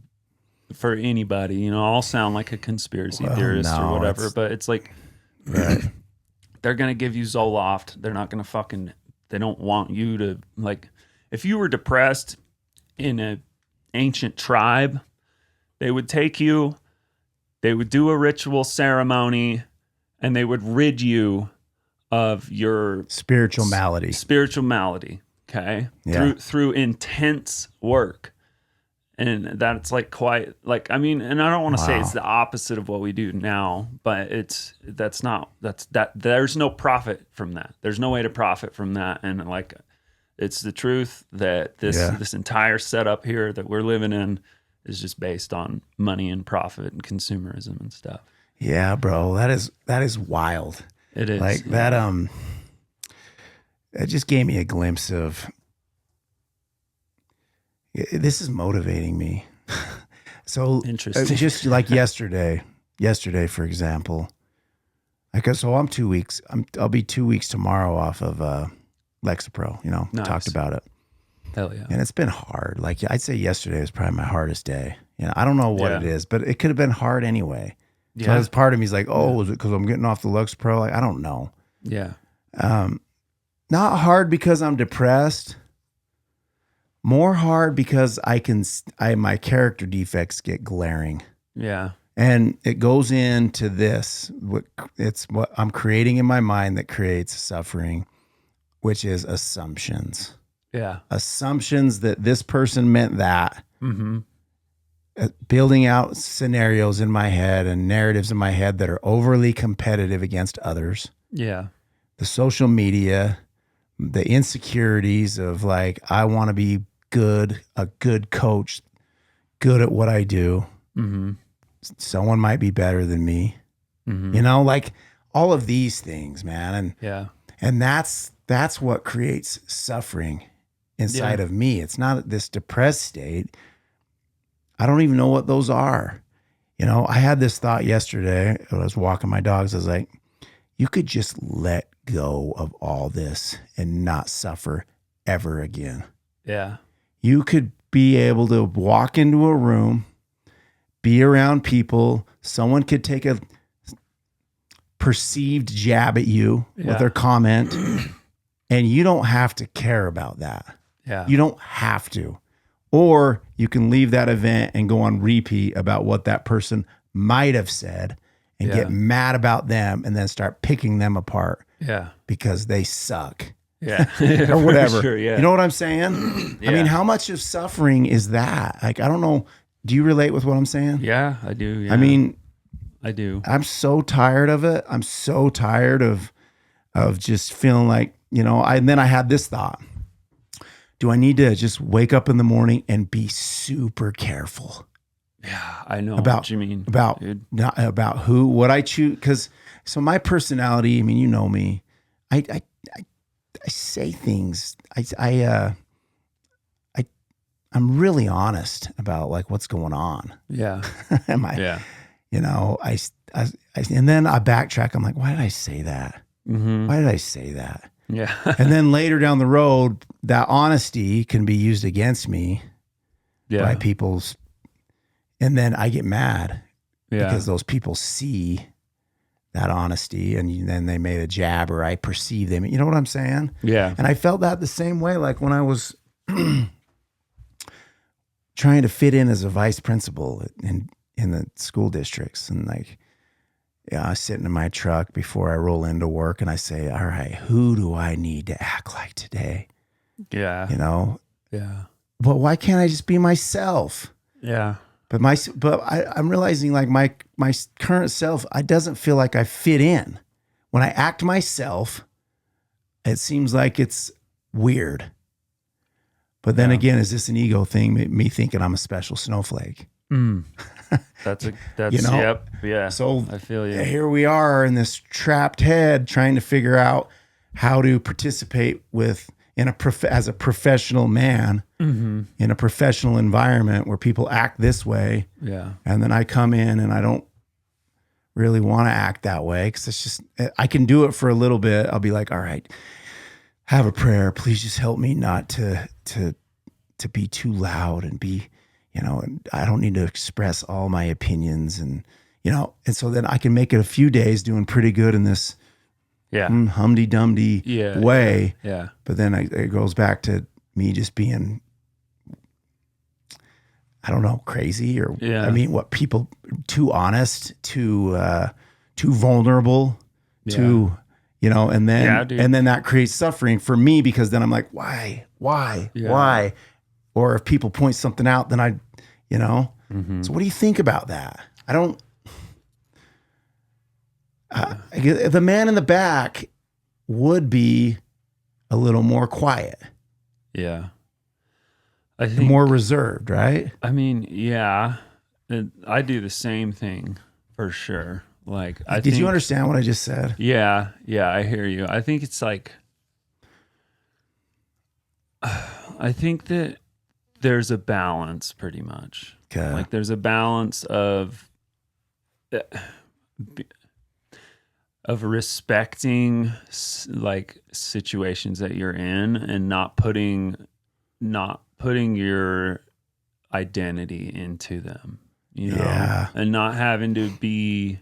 anybody. You know, I'll sound like a conspiracy theorist or whatever, but it's like they're gonna give you Zoloft. They're not gonna fucking. They don't want you to like. If you were depressed in an ancient tribe, they would take you. They would do a ritual ceremony, and they would rid you of your spiritual malady. Okay. Yeah. Through intense work. And that's like quite like, I mean, and I don't want to say it's the opposite of what we do now, but there's no profit from that. There's no way to profit from that. And like, it's the truth that this entire setup here that we're living in is just based on money and profit and consumerism and stuff. Yeah, bro. That is wild. It is like that. That just gave me a glimpse of This is motivating me. So Interesting. just like yesterday, for example, so I'm 2 weeks. I'll be 2 weeks tomorrow off of Lexapro. Nice. Talked about it. Hell yeah. And it's been hard. Like I'd say yesterday was probably my hardest day. I don't know what Yeah. it is, but it could have been hard anyway. So Yeah. as part of me is like, oh, is it because I'm getting off the Lexapro? Like, I don't know. Yeah. Not hard because I'm depressed. More hard because my character defects get glaring. Yeah. And it goes into this. It's what I'm creating in my mind that creates suffering, which is assumptions. Yeah. Assumptions that this person meant that. Mm-hmm. Building out scenarios in my head and narratives in my head that are overly competitive against others. Yeah. The social media, the insecurities of like, I want to be good, a good coach, good at what I do. Mm-hmm. Someone might be better than me. Mm-hmm. Like all of these things, man. And that's what creates suffering inside of me. It's not this depressed state. I don't even know what those are. I had this thought yesterday. I was walking my dogs. I was like, you could just let go of all this and not suffer ever again. Yeah. You could be able to walk into a room, be around people. Someone could take a perceived jab at you with their comment, and you don't have to care about that. Yeah. You don't have to. Or you can leave that event and go on repeat about what that person might have said and get mad about them and then start picking them apart. Yeah. Because they suck. Yeah. Or whatever. Sure, yeah. You know what I'm saying? Yeah. I mean, how much of suffering is that? Like, I don't know. Do you relate with what I'm saying? Yeah, I do. Yeah. I mean, I do. I'm so tired of it. I'm so tired of just feeling like, and then I had this thought. Do I need to just wake up in the morning and be super careful? Yeah, I know About what you mean. About what I choose. Because my personality, I mean, you know me, I say things. I'm really honest about like what's going on. Yeah. Am I? Yeah. And then I backtrack. I'm like, why did I say that? Mm-hmm. Why did I say that? Yeah. And then later down the road, that honesty can be used against me by people's, and then I get mad because those people see that honesty and then they made a jab or I perceive them. You know what I'm saying? Yeah. And I felt that the same way, like when I was trying to fit in as a vice principal in the school districts, and like, I was sitting in my truck before I roll into work and I say, all right, who do I need to act like today? Yeah. Yeah. But why can't I just be myself? But Yeah. I'm realizing like my current self, I doesn't feel like I fit in. When I act myself, it seems like it's weird. But then again, is this an ego thing? Me thinking I'm a special snowflake? That's yep. Yeah. So I feel you. Here we are in this trapped head trying to figure out how to participate as a professional man in a professional environment where people act this way. Yeah. And then I come in and I don't really want to act that way because it's just, I can do it for a little bit. I'll be like, all right, have a prayer. Please just help me not to be too loud and be, and I don't need to express all my opinions and so then I can make it a few days doing pretty good in this humdy-dumdy way. Yeah. But then it goes back to me just being, I don't know, crazy or, I mean, what people, too honest, too vulnerable, too, and then that creates suffering for me because then I'm like, why? Or if people point something out, then so what do you think about that? I don't, the man in the back would be a little more quiet. Yeah. I think more reserved, right? I mean, yeah, I do the same thing for sure. Like, did you understand what I just said? Yeah. Yeah. I hear you. I think it's like, I think that there's a balance pretty much. Okay. Like there's a balance of respecting like situations that you're in and not putting your identity into them, you know, Yeah. and not having to be,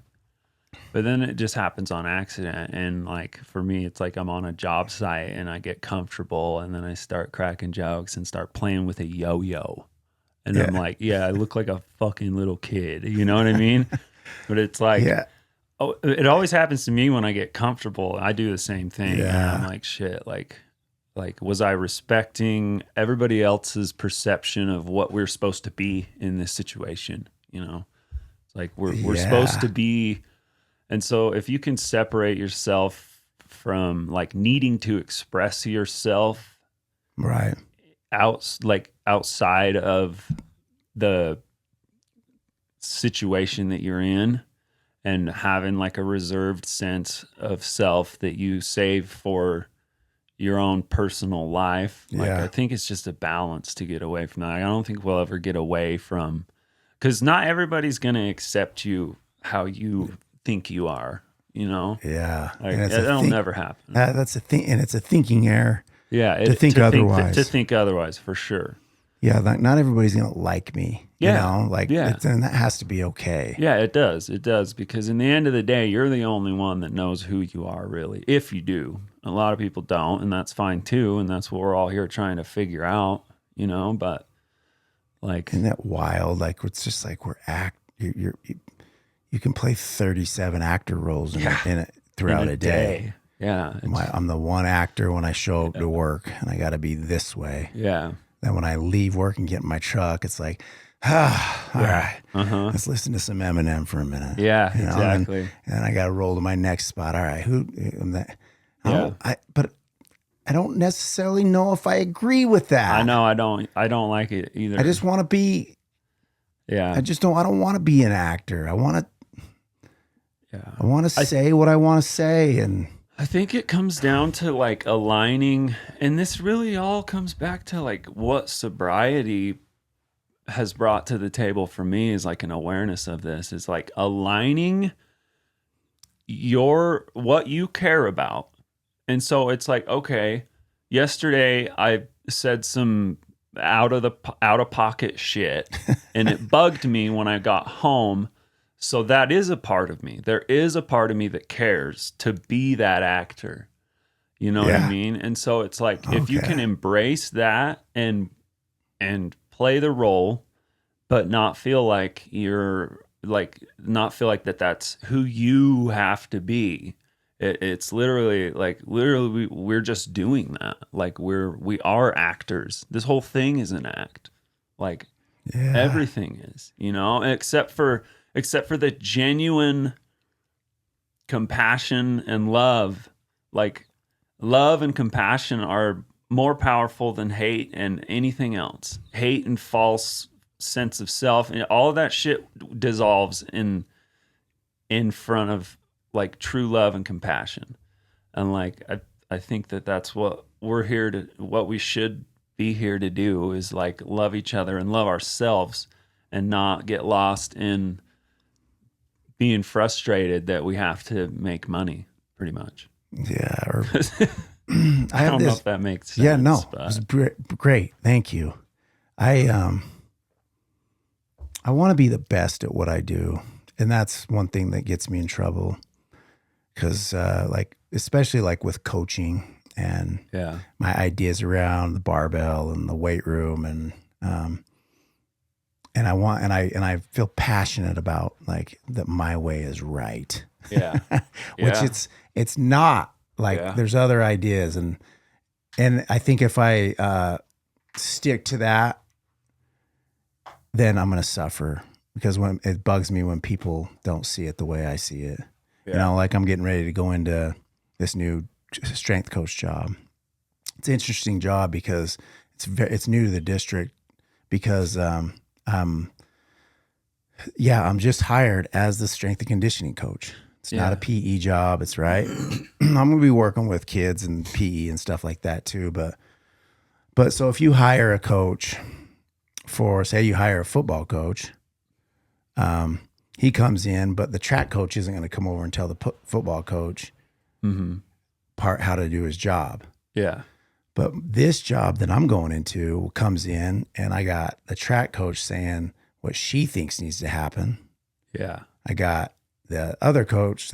but then it just happens on accident. And like for me, it's like I'm on a job site and I get comfortable and then I start cracking jokes and start playing with a yo-yo. And I'm like, yeah, I look like a fucking little kid. You know what I mean? But it's like, Yeah. oh, it always happens to me when I get comfortable. I do the same thing. Yeah. And I'm like, shit, like, was I respecting everybody else's perception of what we're supposed to be in this situation? You know, it's like we're supposed to be. And so if you can separate yourself from like needing to express yourself, Right. outside of the situation that you're in, and having like a reserved sense of self that you save for your own personal life. Like Yeah. I think it's just a balance to get away from that. I don't think we'll ever get away from, because not everybody's going to accept you how you think you are, you know? Yeah. Like, And that'll never happen. That's a thing. And it's a thinking error. Yeah. To think otherwise. To think otherwise, for sure. Yeah. Like not everybody's going to like me. Yeah. You know, like, and that has to be okay. Yeah, it does. It does. Because in the end of the day, you're the only one that knows who you are, really, if you do. A lot of people don't, and that's fine too. And that's what we're all here trying to figure out, you know, but like, Isn't that wild? Like, it's just like you can play 37 actor roles throughout a day. Yeah. I'm the one actor when I show up to work and I got to be this way. Yeah. Then when I leave work and get in my truck, it's like, all right, let's listen to some Eminem for a minute. Yeah, you know? exactly. And then I got to roll to my next spot. All right, but I don't necessarily know if I agree with that. I know I don't like it either. I just want to be. Yeah. I don't want to be an actor. I want to say what I want to say, and I think it comes down to like aligning, and this really all comes back to like what sobriety has brought to the table for me is like an awareness of this, is like aligning what you care about. And so it's like, okay, yesterday I said some out of pocket shit and it bugged me when I got home. So that is a part of me. There is a part of me that cares to be that actor. You know what I mean? And so it's like, if you can embrace that and play the role, but not feel like that's who you have to be. It's literally we're just doing that. Like we are actors. This whole thing is an act. Like everything is, you know, except for the genuine compassion and love. Like love and compassion are more powerful than hate and anything else. Hate and false sense of self and all of that shit dissolves in front of like true love and compassion. And like I think that's what what we should be here to do, is like love each other and love ourselves and not get lost in being frustrated that we have to make money, pretty much. Yeah. Or I don't know if that makes sense. Yeah, no, but. it was great. Thank you. I want to be the best at what I do. And that's one thing that gets me in trouble. Because especially like with coaching and my ideas around the barbell and the weight room and I feel passionate about like that my way is right. Yeah. Which it's not. Like there's other ideas and I think if I stick to that, then I'm going to suffer, because when it bugs me when people don't see it the way I see it. You know, like I'm getting ready to go into this new strength coach job. It's an interesting job because it's new to the district, because I'm just hired as the strength and conditioning coach. It's not a PE job. It's right. I'm going to be working with kids and PE and stuff like that too. But so if you hire a coach for, say you hire a football coach, he comes in, but the track coach isn't going to come over and tell the football coach how to do his job. Yeah. But this job that I'm going into comes in, and I got the track coach saying what she thinks needs to happen. Yeah. I got the other coach,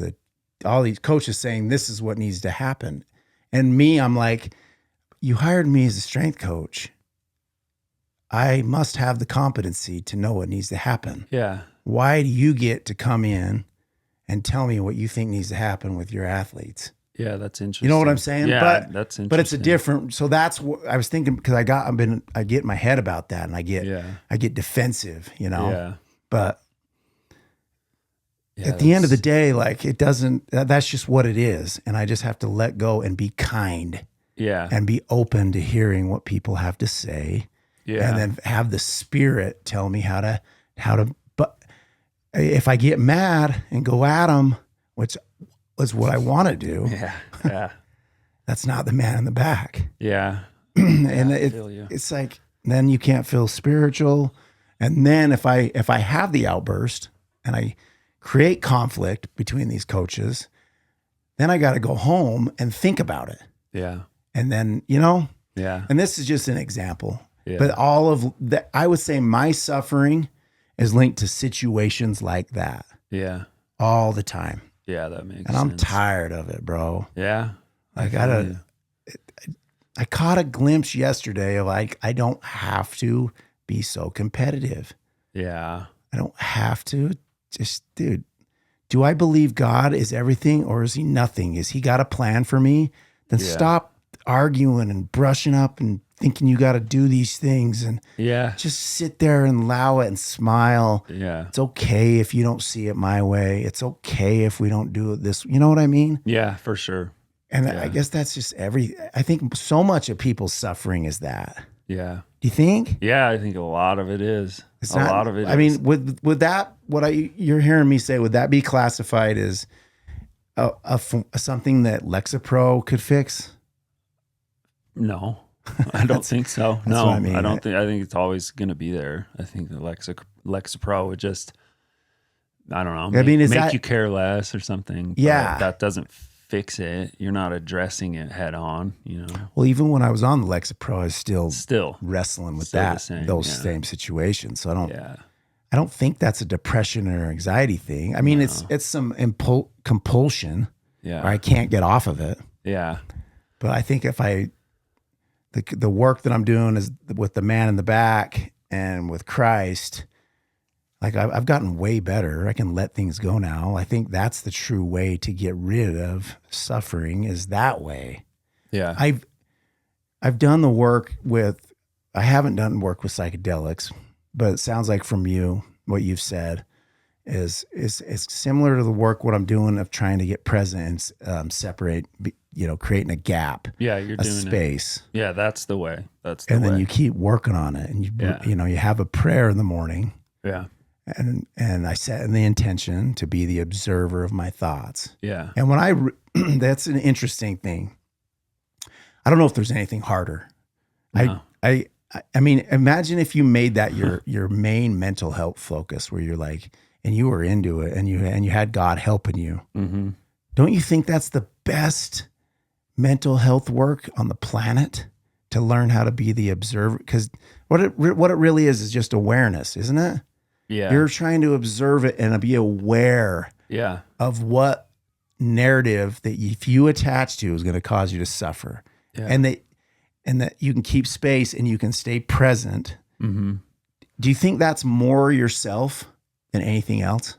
all these coaches saying this is what needs to happen. And me, I'm like, you hired me as a strength coach. I must have the competency to know what needs to happen. Yeah. Why do you get to come in and tell me what you think needs to happen with your athletes? Yeah, that's interesting. You know what I'm saying? Yeah, but, that's interesting. But it's a different. So that's what I was thinking, because I get in my head about that, and I get defensive, you know. Yeah. But at the end of the day, like, it doesn't. That's just what it is, and I just have to let go and be kind. Yeah. And be open to hearing what people have to say. Yeah. And then have the Spirit tell me how to. But if I get mad and go at them, which is what I want to do. Yeah. That's not the man in the back. Yeah. And it's like, then you can't feel spiritual. And then if I have the outburst and I create conflict between these coaches, then I got to go home and think about it. Yeah. And then, you know, yeah. And this is just an example, Yeah. but all of that, I would say my suffering is linked to situations like that. Yeah. All the time. Yeah, that makes sense. And I'm tired of it, bro. Yeah. I caught a glimpse yesterday of, like, I don't have to be so competitive. Yeah. I don't have to. Just, dude, do I believe God is everything, or is he nothing? Is he got a plan for me? Then stop arguing and brushing up and thinking you got to do these things, and just sit there and allow it and smile. Yeah. It's okay if you don't see it my way. It's okay if we don't do it this. You know what I mean? Yeah, for sure. And I guess that's just I think so much of people's suffering is that. Yeah. Do you think? Yeah, I think a lot of it is. Lot of it I mean, would that, you're hearing me say, would that be classified as something that Lexapro could fix? No, I don't think so. No, what I mean. I think it's always going to be there. I think the Lexapro would just, I don't know, make you care less or something. Yeah. But that doesn't fix it. You're not addressing it head on, you know? Well, even when I was on the Lexapro, I was still wrestling with those same situations. So I don't think that's a depression or anxiety thing. I mean, it's some compulsion. Yeah. Or I can't get off of it. Yeah. But I think if the work that I'm doing is with the man in the back and with Christ, like, I've gotten way better. I can let things go now. I think that's the true way to get rid of suffering, is that way. Yeah. I've done the work I haven't done work with psychedelics, but it sounds like from you, what you've said is similar to the work, what I'm doing of trying to get present and separate, creating a gap. Yeah, you're doing space. Yeah, that's the way. And then you keep working on it, and you have a prayer in the morning. Yeah. And I set in the intention to be the observer of my thoughts. Yeah. And when that's an interesting thing. I don't know if there's anything harder. No. I mean, imagine if you made that your main mental health focus, where you're like, and you were into it, and you had God helping you. Mm-hmm. Don't you think that's the best mental health work on the planet, to learn how to be the observer? Because what it really is just awareness, isn't it? Yeah. You're trying to observe it and be aware of what narrative that if you attach to is going to cause you to suffer. Yeah. And that you can keep space and you can stay present. Mm-hmm. Do you think that's more yourself than anything else?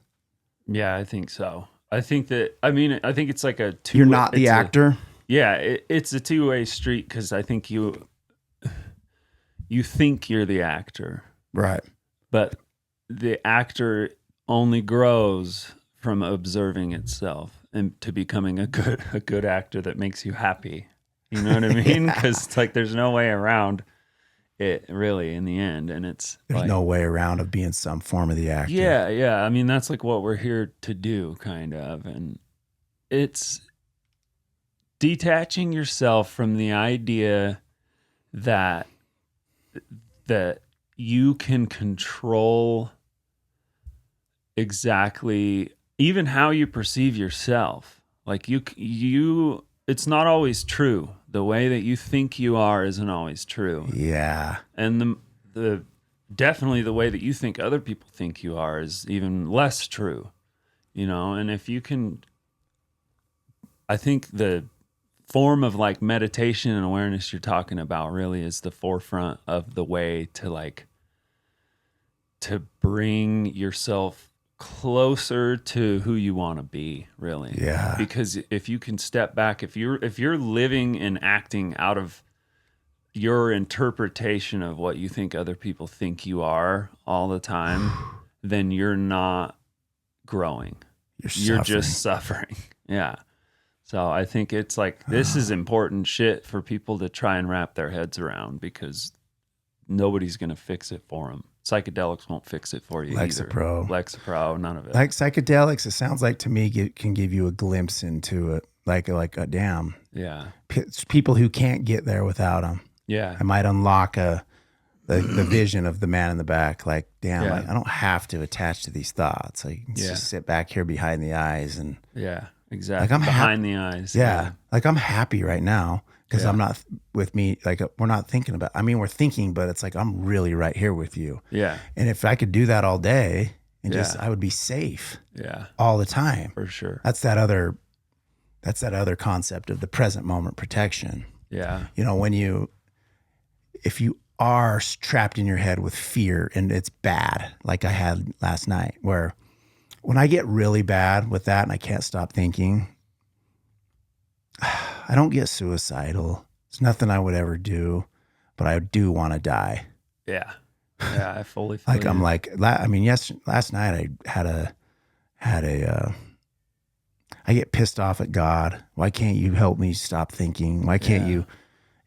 Yeah, I think so. I think it's like a two. You're not the actor? It's a two-way street, because I think you think you're the actor. Right. But the actor only grows from observing itself and to becoming a good actor that makes you happy. You know what I mean? Because it's like there's no way around it, really, in the end. And there's no way around of being some form of the actor. Yeah. I mean, that's like what we're here to do, kind of. And it's detaching yourself from the idea that you can control exactly even how you perceive yourself. Like it's not always true. The way that you think you are isn't always true. Yeah. And the definitely the way that you think other people think you are is even less true. And if you can, I think the form of like meditation and awareness you're talking about really is the forefront of the way to bring yourself closer to who you want to be, really. Yeah. Because if you can step back, if you're living and acting out of your interpretation of what you think other people think you are all the time, then you're not growing. You're just suffering. Yeah. So I think it's like, this is important shit for people to try and wrap their heads around, because nobody's going to fix it for them. Psychedelics won't fix it for you Lexapro. either. Lexapro, none of it. Like psychedelics, it sounds like to me can give you a glimpse into it, like a damn. Yeah. People who can't get there without them. Yeah. I might unlock the vision of the man in the back. Like, damn, Yeah. like, I don't have to attach to these thoughts. I can just sit back here behind the eyes and Yeah, exactly. Like I'm behind the eyes. Yeah. Like I'm happy right now because I'm not with me. Like we're not thinking about, I mean, we're thinking, but it's like, I'm really right here with you. Yeah. And if I could do that all day and I would be safe. Yeah. All the time. For sure. That's that other concept of the present moment protection. Yeah. If you are trapped in your head with fear and it's bad, like I had last night, where when I get really bad with that and I can't stop thinking, I don't get suicidal. It's nothing I would ever do, but I do want to die. Yeah. Yeah. I fully feel like you. I'm like, last night I had a I get pissed off at God. Why can't you help me stop thinking? Why can't you?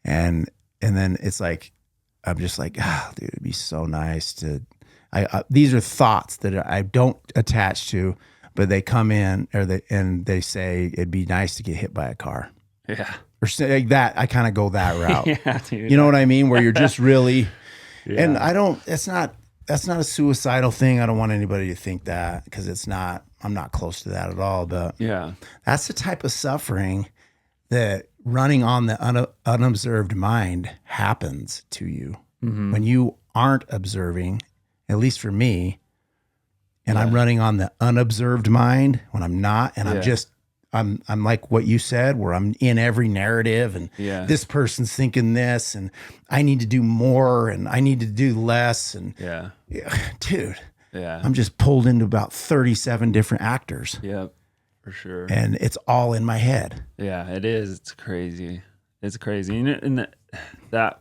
And then it's like, I'm just like, dude, it'd be so nice to, these are thoughts that I don't attach to, but they come in and they say, it'd be nice to get hit by a car. Yeah. Or say like that. I kind of go that route. Yeah, dude. You know what I mean? Where you're just really, and that's not a suicidal thing. I don't want anybody to think that, because I'm not close to that at all. But that's the type of suffering that running on the unobserved mind happens to you when you aren't observing, at least for me, and I'm running on the unobserved mind when I'm not, and I'm like what you said, where I'm in every narrative and this person's thinking this and I need to do more and I need to do less. And dude, I'm just pulled into about 37 different actors. Yep. For sure. And it's all in my head. Yeah, it is. It's crazy. It's crazy. And that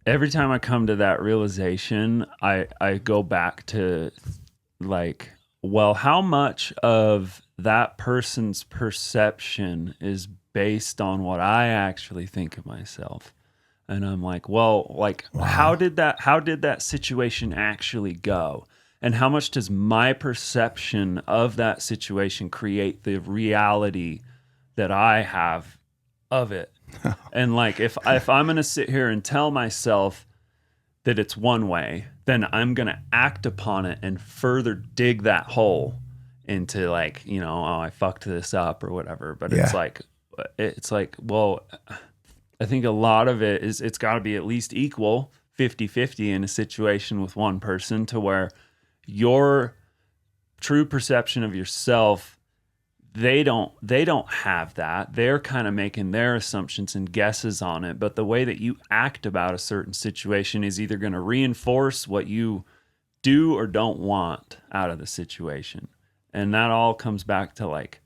every time I come to that realization, I go back to like, well, how much of that person's perception is based on what I actually think of myself? And I'm like, well, like, how did that situation actually go? And how much does my perception of that situation create the reality that I have of it? And like, if I'm going to sit here and tell myself that it's one way, then I'm going to act upon it and further dig that hole into like, I fucked this up or whatever. But it's like, well, I think a lot of it is, it's got to be at least equal 50-50 in a situation with one person, to where your true perception of yourself, they don't have that. They're kind of making their assumptions and guesses on it. But the way that you act about a certain situation is either going to reinforce what you do or don't want out of the situation. And that all comes back to like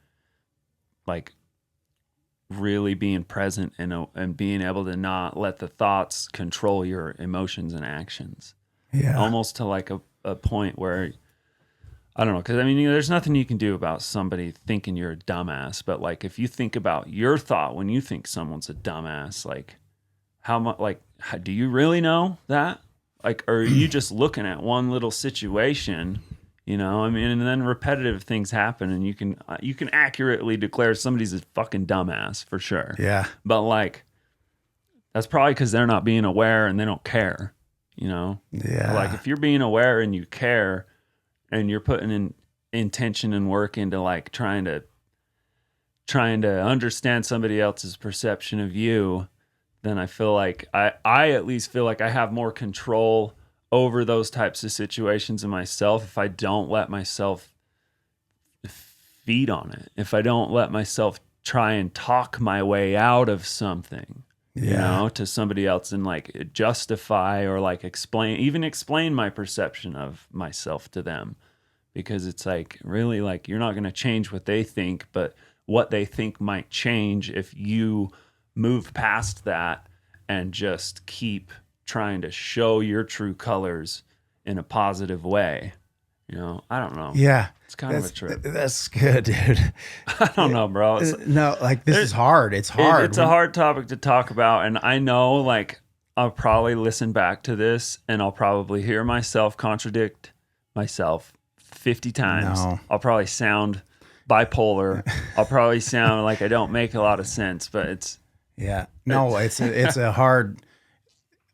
really being present and being able to not let the thoughts control your emotions and actions. Yeah. Almost to like a point where, I don't know, because I mean, there's nothing you can do about somebody thinking you're a dumbass, but like, if you think about your thought when you think someone's a dumbass, like how much, like, do you really know that? Like, or are you just looking at one little situation, I mean, and then repetitive things happen and you can accurately declare somebody's a fucking dumbass for sure. Yeah. But like, that's probably because they're not being aware and they don't care. you know? Yeah. Like if you're being aware and you care and you're putting in intention and work into like trying to understand somebody else's perception of you, then I feel like I at least feel like I have more control over those types of situations in myself if I don't let myself feed on it. If I don't let myself try and talk my way out of something, you know, to somebody else and like justify or like explain my perception of myself to them. Because it's like really like you're not going to change what they think, but what they think might change if you move past that and just keep trying to show your true colors in a positive way. You know, I don't know. Yeah. It's kind of a trip. That's good, dude. I don't know, bro. No, like this is hard. It's hard. It's a hard topic to talk about. And I know like I'll probably listen back to this and I'll probably hear myself contradict myself 50 times. No. I'll probably sound bipolar. I'll probably sound like I don't make a lot of sense, but it's no, it's a hard.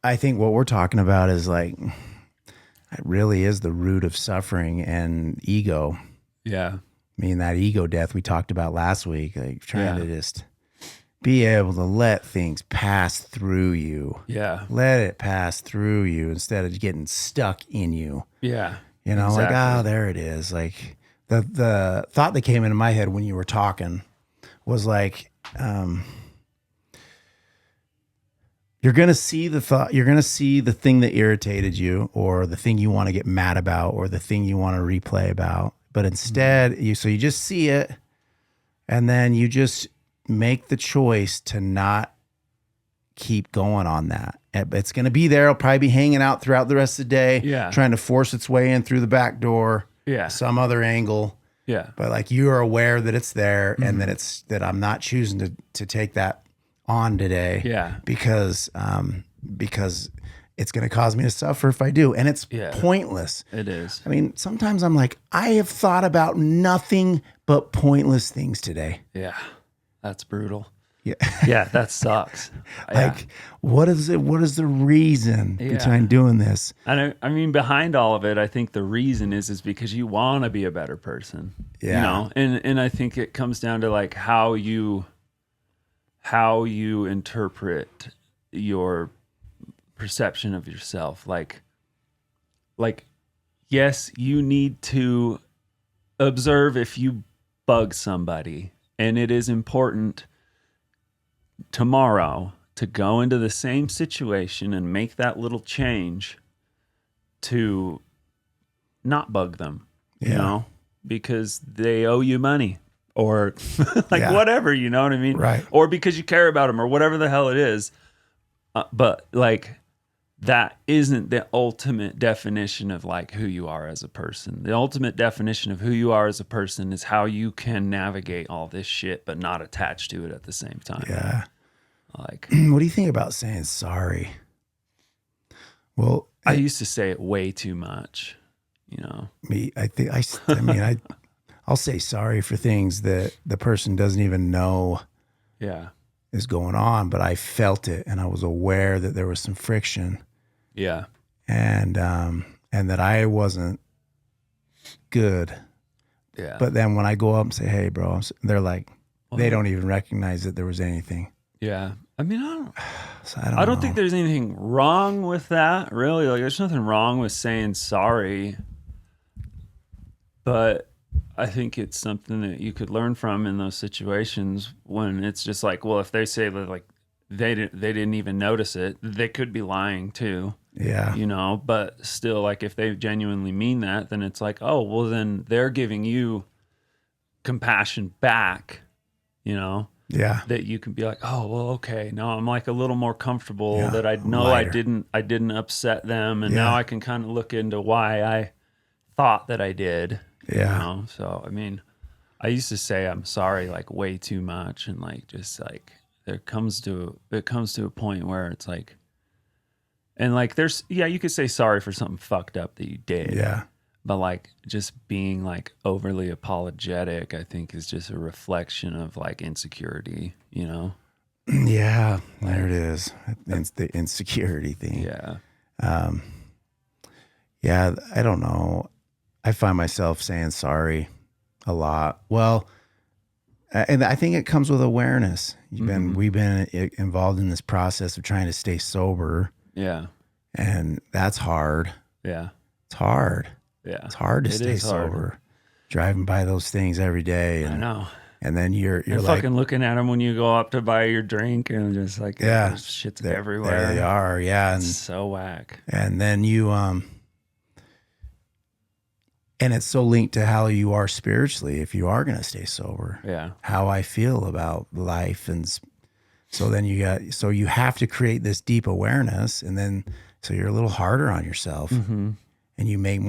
I think what we're talking about is like it really is the root of suffering and ego. yeah. I mean, that ego death we talked about last week, like trying to just be able to let things pass through you. Yeah. Let it pass through you instead of getting stuck in you. Yeah. You know, Exactly. like, oh, there it is. Like the thought that came into my head when you were talking was like, you're going to see the thought, you're going to see the thing that irritated you or the thing you want to get mad about or the thing you want to replay about. But instead, you just see it and then you just make the choice to not keep going on that. It's going to be there. It'll probably be hanging out throughout the rest of the day, trying to force its way in through the back door, some other angle. Yeah. But like you are aware that it's there and that I'm not choosing to take that on today. Yeah. Because it's going to cause me to suffer if I do. And it's pointless. It is. I mean, sometimes I'm like, I have thought about nothing but pointless things today. Yeah. That's brutal. Yeah. Yeah, that sucks. Like, what is it? What is the reason behind doing this? And I mean, behind all of it, I think the reason is because you want to be a better person. Yeah. You know, and I think it comes down to like how you interpret your perception of yourself. Like, yes, you need to observe if you bug somebody, and it is important tomorrow to go into the same situation and make that little change to not bug them, you know, because they owe you money or like whatever, you know what I mean? Right. Or because you care about them or whatever the hell it is. But like that isn't the ultimate definition of like who you are as a person. The ultimate definition of who you are as a person is how you can navigate all this shit, but not attach to it at the same time. Yeah. Like, what do you think about saying sorry? Well, I used to say it way too much, you know. I'll say sorry for things that the person doesn't even know is going on, but I felt it and I was aware that there was some friction. Yeah. And that I wasn't good. Yeah. But then when I go up and say, hey, bro, they're like, they don't even recognize that there was anything. Yeah. I mean, I don't think there's anything wrong with that, really. Like, there's nothing wrong with saying sorry. But I think it's something that you could learn from in those situations when it's just like, well, if they say that like they didn't even notice it, they could be lying too. Yeah. You know, but still, like if they genuinely mean that, then it's like, oh, well, then they're giving you compassion back, you know? Yeah. That you can be like, oh, well, okay. Now I'm like a little more comfortable that I know lighter. I didn't upset them. And now I can kind of look into why I thought that I did. Yeah. You know? So, I mean, I used to say I'm sorry like way too much. And like, just like it comes to a point where it's like, and like you could say sorry for something fucked up that you did. Yeah. But like just being like overly apologetic, I think is just a reflection of like insecurity, you know? Yeah, there it is. It's the insecurity thing. Yeah. Um, yeah, I don't know. I find myself saying sorry a lot. Well, and I think it comes with awareness. We've been involved in this process of trying to stay sober, Yeah. and that's hard. Yeah. It's hard. Yeah. It's hard to It stay is hard. sober, driving by those things every day, I know. and then you're And like, fucking looking at them when you go up to buy your drink and just like, yeah, there's shit's there everywhere. they are, yeah, It's so whack. and then you and it's so linked to how you are spiritually if you are going to stay sober. Yeah. How I feel about life, and so then you have to create this deep awareness, and then so you're a little harder on yourself, and you make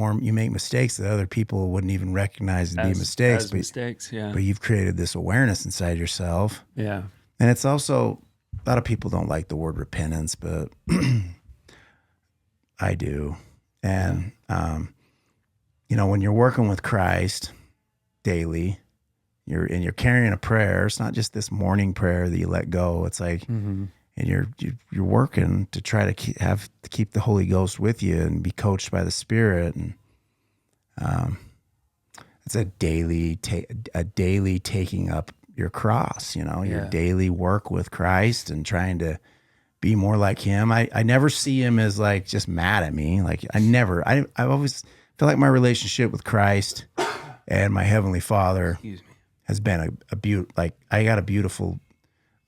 mistakes that other people wouldn't even recognize to be mistakes. Mistakes, yeah. But you've created this awareness inside yourself, Yeah. and it's also, a lot of people don't like the word repentance, but I do, and when you're working with Christ daily, you're carrying a prayer. It's not just this morning prayer that you let go. It's like, and you're working to try to keep the Holy Ghost with you and be coached by the Spirit. And it's a daily taking up your cross. Your daily work with Christ and trying to be more like Him. I never see Him as like just mad at me. Like I always feel like my relationship with Christ and my Heavenly Father has been a beautiful, like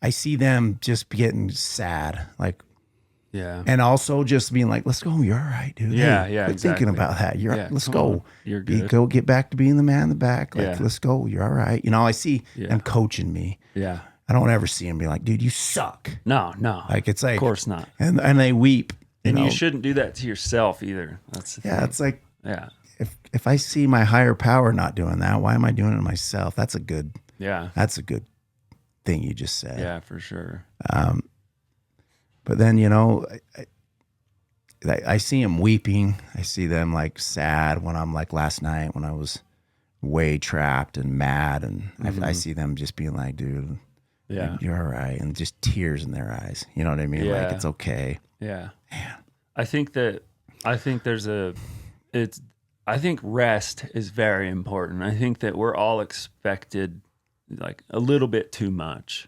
I see them just getting sad, like, yeah. and also just being like, let's go. You're all right, dude. Yeah. Hey, Yeah. quit Exactly. thinking about that. Let's go. On. You're good. Go get back to being the man in the back. Like, Yeah. let's go. You're all right. I see them coaching me. Yeah. I don't ever see them be like, dude, you suck. No. Like, it's like, Of course not. And they weep. You shouldn't do that to yourself either. That's the thing. It's like, yeah. If I see my higher power not doing that, why am I doing it myself? That's a good thing you just said. Yeah, for sure. But then, I see them weeping. I see them like sad when I'm like last night when I was way trapped and mad. And I see them just being like, dude, you're all right. And just tears in their eyes. You know what I mean? Yeah. Like, it's okay. Yeah. Man. I think rest is very important. I think that we're all expected like a little bit too much.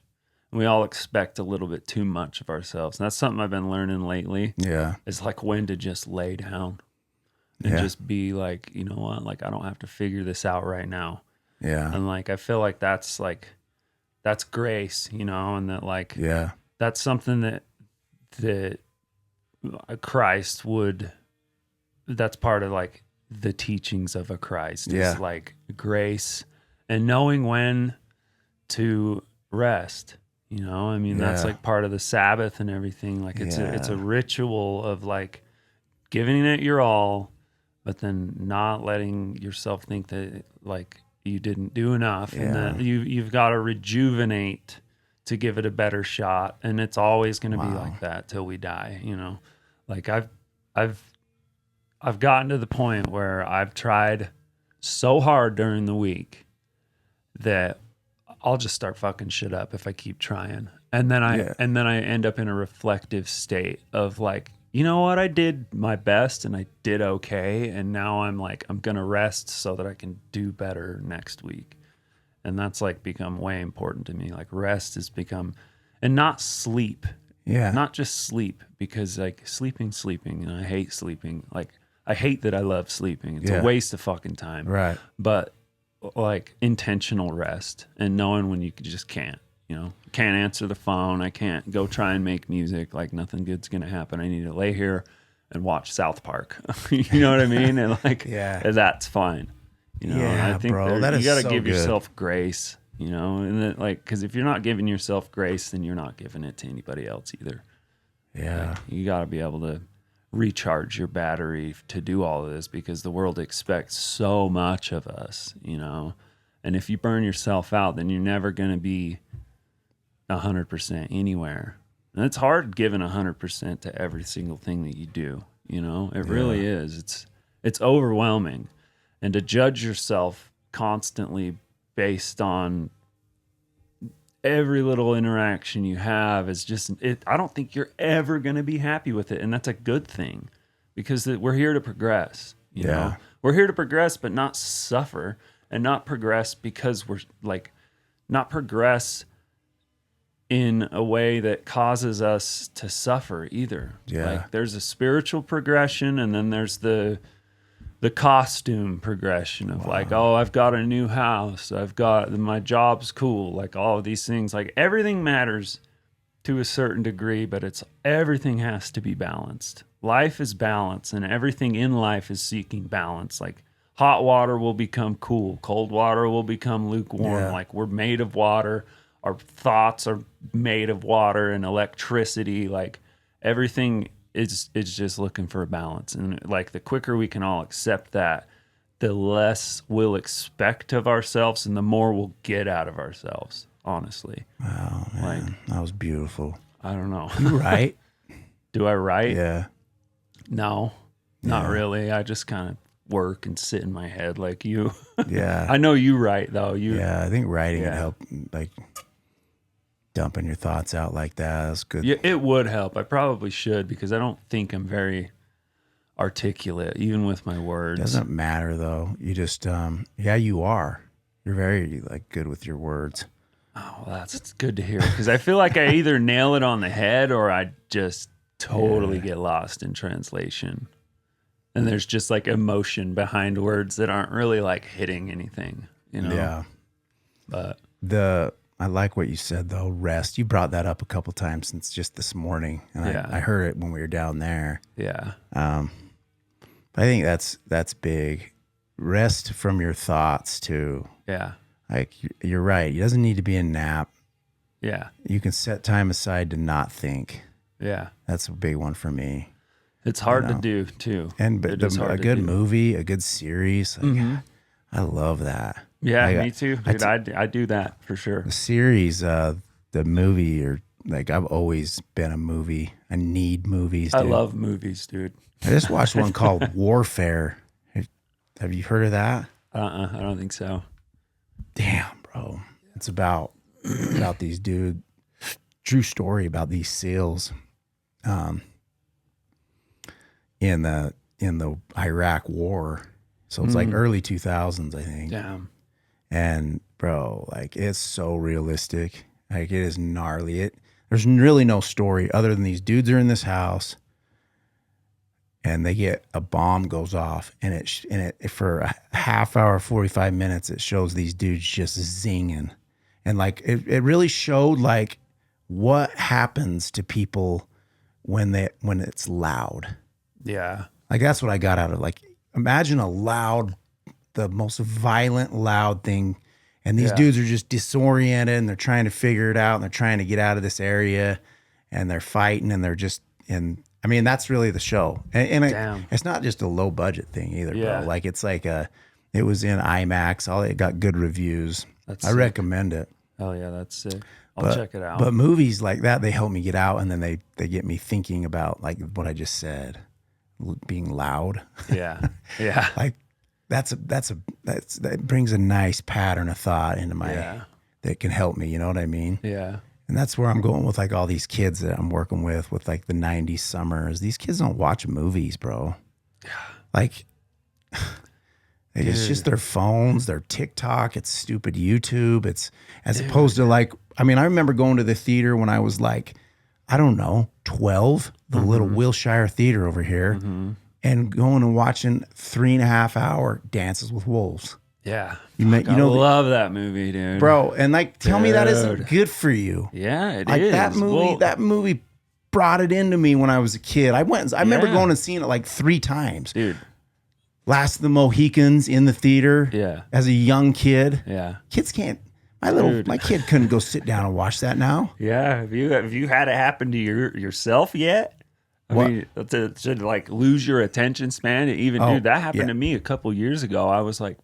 We all expect a little bit too much of ourselves. And that's something I've been learning lately. Yeah. Is like when to just lay down and just be like, you know what? Like, I don't have to figure this out right now. Yeah. And like, I feel like that's grace, and that like, that's something that Christ that's part of like the teachings of a Christ is like grace and knowing when to rest. That's like part of the Sabbath and everything. Like it's a ritual of like giving it your all, but then not letting yourself think that like you didn't do enough and that you've got to rejuvenate to give it a better shot. And it's always going to be like that till we die, Like I've gotten to the point where I've tried so hard during the week that I'll just start fucking shit up if I keep trying. And then I end up in a reflective state of like, you know what? I did my best and I did okay. And now I'm like, I'm going to rest so that I can do better next week. And that's like become way important to me. Like rest has become, and not sleep. Yeah. Not just sleep, because like sleeping, and I hate sleeping. Like I hate that I love sleeping. It's a waste of fucking time. Right. But like intentional rest and knowing when you just can't, can't answer the phone. I can't go try and make music. Like nothing good's going to happen. I need to lay here and watch South Park. You know what I mean? And like, that's fine. Yeah, I think bro, that is you got to so give good. yourself grace, and then like, cause if you're not giving yourself grace, then you're not giving it to anybody else either. Yeah. Like, you got to be able to recharge your battery to do all of this because the world expects so much of us, and if you burn yourself out, then you're never going to be 100% anywhere. And it's hard giving 100% to every single thing that you do. It really is. It's overwhelming, and to judge yourself constantly based on every little interaction you have is just I don't think you're ever going to be happy with it, and that's a good thing. because we're here to progress. You know, we're here to progress, but not suffer, and not progress because we're like, not progress in a way that causes us to suffer either. Yeah. Like there's a spiritual progression, and then there's the costume progression of like, oh, I've got a new house, I've got my job's cool, like all of these things. Like everything matters to a certain degree, but everything has to be balanced. Life is balance, and everything in life is seeking balance. Like hot water will become cool, cold water will become lukewarm. Yeah. Like we're made of water, our thoughts are made of water and electricity. Like everything is just looking for a balance. And like the quicker we can all accept that, the less we'll expect of ourselves and the more we'll get out of ourselves, honestly. Wow, man. Like, that was beautiful. I don't know. You right? Do I write? Yeah. No, not really. I just kind of work and sit in my head like you. Yeah. I know you write though. I think writing would help, like dumping your thoughts out like that. That's good. Yeah, it would help. I probably should, because I don't think I'm very articulate, even with my words. Doesn't matter though. You just, you are. You're very like good with your words. Oh, well, that's good to hear, because I feel like I either nail it on the head or I just totally get lost in translation. And there's just like emotion behind words that aren't really like hitting anything, you know? Yeah. But I like what you said though, rest. You brought that up a couple times since just this morning. And I heard it when we were down there. Yeah. I think that's big. Rest from your thoughts too. Yeah. Like you're right. It doesn't need to be a nap. Yeah. You can set time aside to not think. Yeah. That's a big one for me. It's hard to do too. And but a good movie, a good series, like, I love that. Yeah, like, me too, dude. I do that for sure. The series, the movie, or like I've always been I need movies. Dude. I love movies, dude. I just watched one called Warfare. Have you heard of that? I don't think so. Damn, bro. It's about these true story about these SEALs in the Iraq war. So it's like early 2000s, I think. Damn. And bro, like it's so realistic. Like it is gnarly. There's really no story other than these dudes are in this house and they get a bomb goes off, and it for a half hour, 45 minutes, it shows these dudes just zinging. And like it really showed like what happens to people when it's loud. Yeah. Like that's what I got out of, like, imagine the most violent loud thing, and these dudes are just disoriented and they're trying to figure it out and they're trying to get out of this area and they're fighting and they're just I mean, that's really the show. And it's not just a low budget thing either, bro. Like it's like it was in IMAX. It got good reviews. I recommend it. Oh yeah, that's sick. I'll check it out. But movies like that, they help me get out, and then they get me thinking about like what I just said, being loud. Yeah. Yeah. Like that brings a nice pattern of thought into my that can help me. You know what I mean? Yeah. And that's where I'm going with like all these kids that I'm working with like the 90s summers. These kids don't watch movies, bro. Like it's just their phones, their TikTok, it's stupid YouTube. It's as opposed to like, I mean, I remember going to the theater when I was like, I don't know, 12, the little Wilshire Theater over here, and going and watching 3.5 hour Dances with Wolves. Yeah. I love that movie, dude. Bro, and like tell me that isn't good for you. Yeah, it like is. That movie brought it into me when I was a kid. I remember going and seeing it like 3 times. Dude. Last of the Mohicans in the theater. Yeah. As a young kid. Yeah. Kids can't. My kid couldn't go sit down and watch that now. Yeah. Have you had it happen to yourself yet? I mean, to like lose your attention span. Dude, that happened to me a couple years ago. I was like,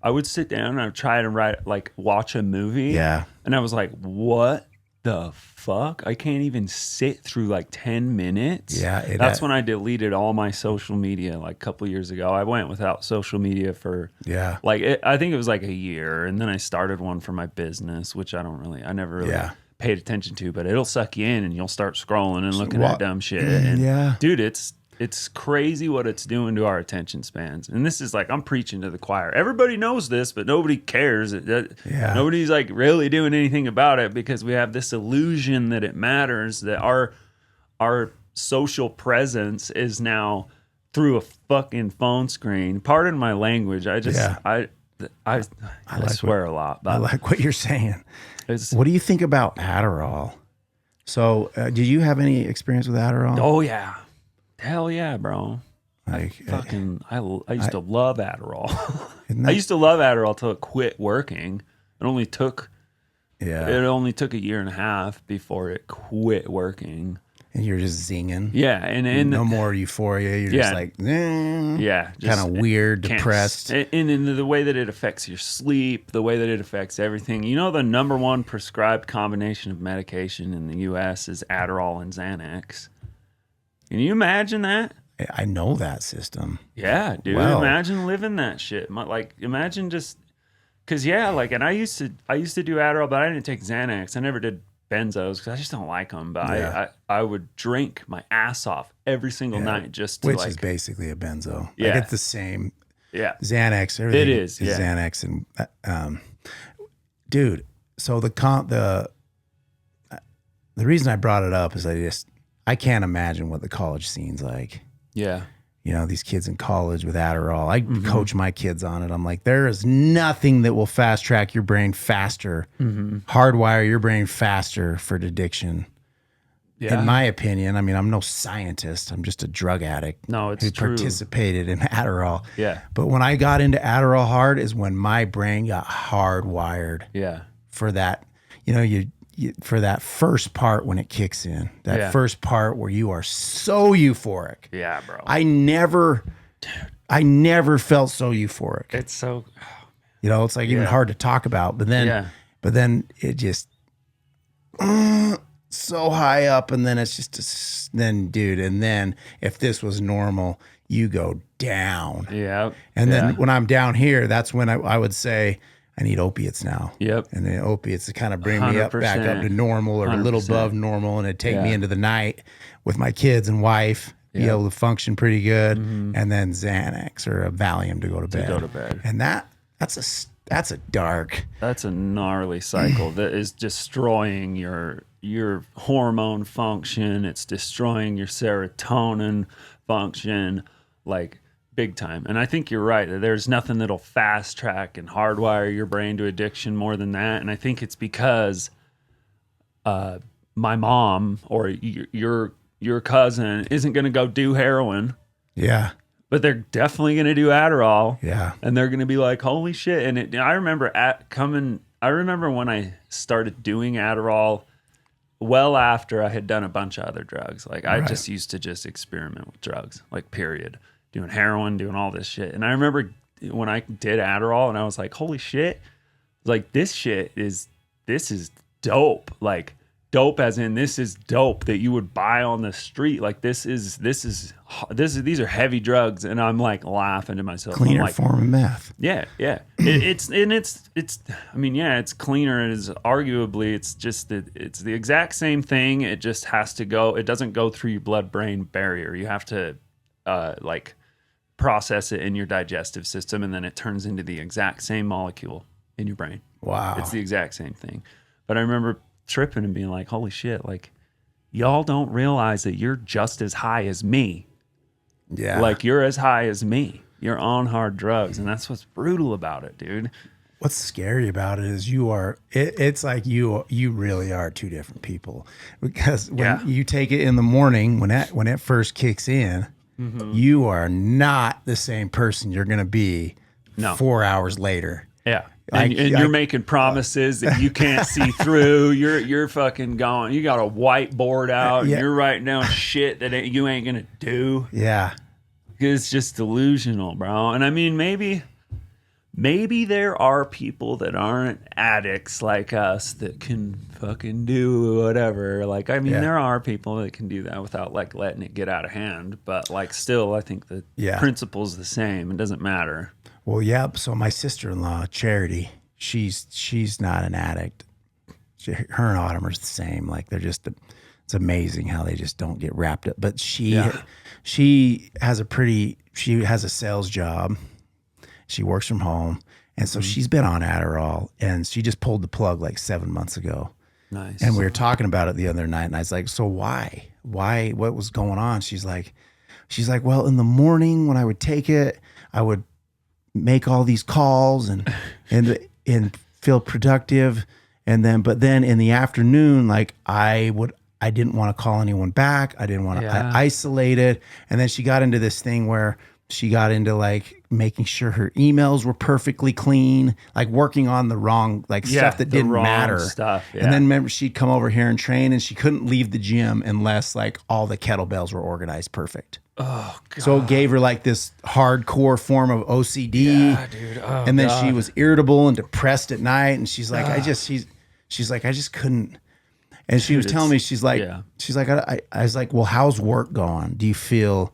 I would sit down and I'd try to watch a movie. Yeah. And I was like, what the fuck? I can't even sit through like 10 minutes. Yeah. That's when I deleted all my social media like a couple years ago. I went without social media for I think it was like a year. And then I started one for my business, which I never really paid attention to, but it'll suck you in and you'll start scrolling and looking at dumb shit. And dude, it's it's crazy what it's doing to our attention spans. And this is like, I'm preaching to the choir. Everybody knows this, but nobody cares. Nobody's like really doing anything about it because we have this illusion that it matters, that our social presence is now through a fucking phone screen. Pardon my language. I swear a lot. But I like what you're saying. What do you think about Adderall? So, did you have any experience with Adderall? Oh yeah, hell yeah, bro. Like, I used to love Adderall. I used to love Adderall till it quit working. It only took a year and a half before it quit working. And you're just zinging. Yeah, and no more euphoria. You're just like, kind of weird, depressed. And in the way that it affects your sleep, the way that it affects everything. You know, the number one prescribed combination of medication in the U.S. is Adderall and Xanax. Can you imagine that? I know that system. Yeah, dude. Wow. Imagine living that shit. Like, imagine just, cause and I used to do Adderall, but I didn't take Xanax. I never did benzos because I just don't like them. But I would drink my ass off every single night just to, which is basically a benzo. Yeah, like it's the same. Yeah, Xanax. Everything it is Xanax and dude. So the reason I brought it up is I can't imagine what the college scene's like. Yeah. You know, these kids in college with Adderall. I coach my kids on it. I'm like, there is nothing that will fast track your brain faster, hardwire your brain faster for addiction. Yeah. In my opinion, I mean, I'm no scientist. I'm just a drug addict who participated in Adderall. Yeah. But when I got into Adderall hard is when my brain got hardwired. Yeah. For that, for that first part when it kicks in, that first part where you are so euphoric. Yeah, bro. I never felt so euphoric. It's so, it's like even hard to talk about, but then it just so high up, and then it's just and then if this was normal, you go down. Yeah. And then when I'm down here, that's when I would say, I need opiates now. Yep. And the opiates to kind of bring me back up to normal or 100%. A little above normal, and it'd take me into the night with my kids and wife, be able to function pretty good, and then Xanax or a Valium to go to bed. And that's a gnarly cycle that is destroying your hormone function. It's destroying your serotonin function, like, big time. And I think you're right. There's nothing that'll fast track and hardwire your brain to addiction more than that. And I think it's because my mom or your cousin isn't going to go do heroin. Yeah. But they're definitely going to do Adderall. Yeah. And they're going to be like, holy shit. And I remember when I started doing Adderall well after I had done a bunch of other drugs. Like I just used to just experiment with drugs, like period. Doing heroin, doing all this shit. And I remember when I did Adderall and I was like, holy shit, like this is dope. Like dope as in this is dope that you would buy on the street. Like these are heavy drugs. And I'm like laughing to myself. Cleaner like, form of meth. Yeah. Yeah. It's cleaner. It's the exact same thing. It just has to go. It doesn't go through your blood-brain barrier. You have to process it in your digestive system, and then it turns into the exact same molecule in your brain. Wow. It's the exact same thing. But I remember tripping and being like, holy shit, like y'all don't realize that you're just as high as me. Yeah. Like you're as high as me. You're on hard drugs. And that's what's brutal about it, dude. What's scary about it is it's like you really are two different people, because when you take it in the morning, when it first kicks in, you are not the same person you're going to be 4 hours later. Yeah. And you're making promises that you can't see through. You're fucking going. You got a whiteboard out. And you're writing down shit that you ain't going to do. Yeah. It's just delusional, bro. And I mean, maybe there are people that aren't addicts like us that can fucking do whatever. Like, I mean, there are people that can do that without like letting it get out of hand. But like, still, I think the principle's the same. It doesn't matter. Well, yeah. So my sister-in-law, Charity, she's not an addict. Her and Autumn are the same. Like they're just It's amazing how they just don't get wrapped up. But Yeah. she has a sales job. She works from home. And so she's been on Adderall, and she just pulled the plug like 7 months ago. Nice. And we were talking about it the other night, and I was like, so why? What was going on? She's like, well, in the morning when I would take it, I would make all these calls and feel productive. But then in the afternoon, like I didn't want to call anyone back. I didn't want to isolate it. And then she got into this thing where she got into like making sure her emails were perfectly clean, like working on the wrong, like stuff that didn't matter. Stuff, yeah. And then remember, she'd come over here and train, and she couldn't leave the gym unless like all the kettlebells were organized perfect. Oh, God. So it gave her like this hardcore form of OCD. Yeah, dude. Oh, and then God. she was irritable and depressed at night. And she's like, she's like, I just couldn't. And she was telling me, she's like, I was like, well, how's work going? Do you feel,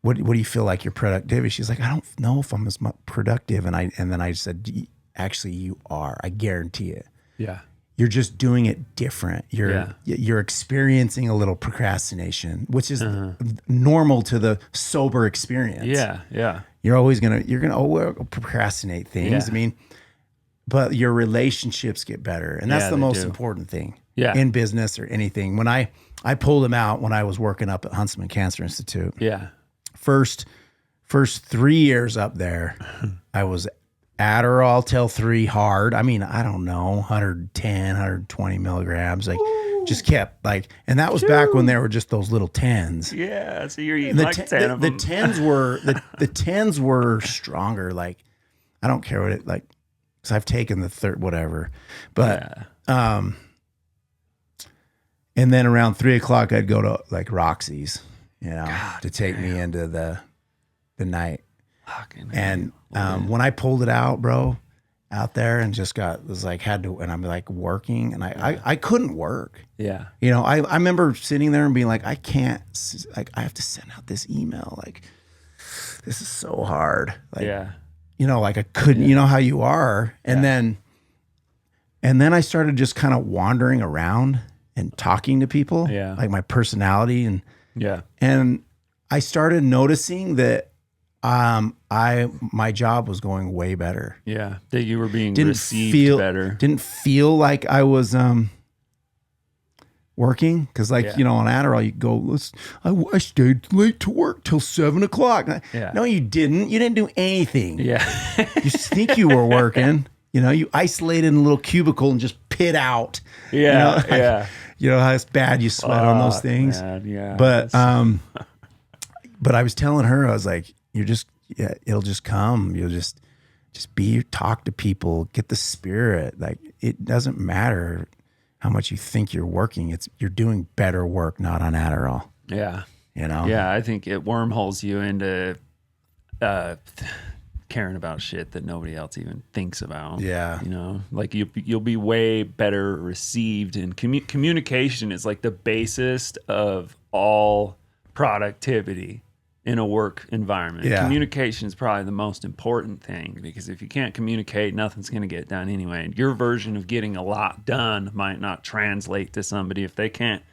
what do you feel like your productivity? She's like, I don't know if I'm as much productive. And then I said, actually you are, I guarantee it. Yeah. You're just doing it different. You're experiencing a little procrastination, which is normal to the sober experience. Yeah. Yeah. You're gonna procrastinate things. Yeah. I mean, but your relationships get better, and that's the most important thing. Yeah. In business or anything. When I pulled him out when I was working up at Huntsman Cancer Institute. Yeah. First 3 years up there, I was Adderall till 3 hard. I mean, I don't know, 110, 120 milligrams. Like, just kept like, and that was back when there were just those little 10s. Yeah. So you're eating like 10 of them. The 10s were the 10s were stronger. Like, I don't care what it like, because I've taken the third whatever, but and then around 3 o'clock I'd go to like Roxy's, to take me into the night. Fucking And when I pulled it out, bro, out there and just and I'm like working, and I couldn't work. Yeah. I remember sitting there and being like, I can't, like, I have to send out this email. Like, this is so hard. Like, like I couldn't, you know how you are. And then I started just kind of wandering around and talking to people, like my personality. And I started noticing that my job was going way better. Yeah. That you were being received better. Didn't feel like I was working. Cause on Adderall, you go, I stayed late to work till 7 o'clock. No, you didn't. You didn't do anything. Yeah. You think you were working. You isolated in a little cubicle and just pit out. Yeah. You know how it's bad you sweat on those things. Man, yeah. But I was telling her, I was like, it'll just come. You'll just talk to people, get the spirit. Like, it doesn't matter how much you think you're working. You're doing better work, not on Adderall. Yeah. Yeah, I think it wormholes you into caring about shit that nobody else even thinks about. Yeah. Like you'll be way better received, and communication is like the basis of all productivity in a work environment. Yeah. Communication is probably the most important thing, because if you can't communicate, nothing's going to get done anyway. And your version of getting a lot done might not translate to somebody if they can't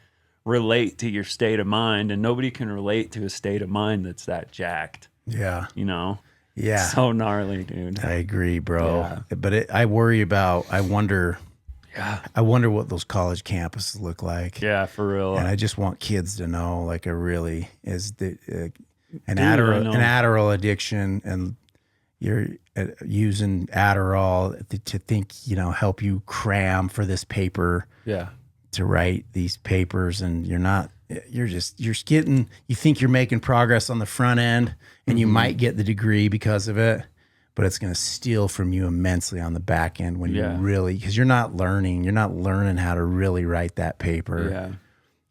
relate to your state of mind, and nobody can relate to a state of mind that's that jacked. Yeah. Yeah. So gnarly, dude. I agree, bro. Yeah. But I wonder Yeah. I wonder what those college campuses look like. Yeah, for real. And I just want kids to know, like, an Dude, I know. Adderall addiction, and you're using Adderall to think, help you cram for this paper. Yeah. To write these papers, and you think you're making progress on the front end, and you might get the degree because of it, but it's going to steal from you immensely on the back end when you really, because you're not learning how to really write that paper. Yeah.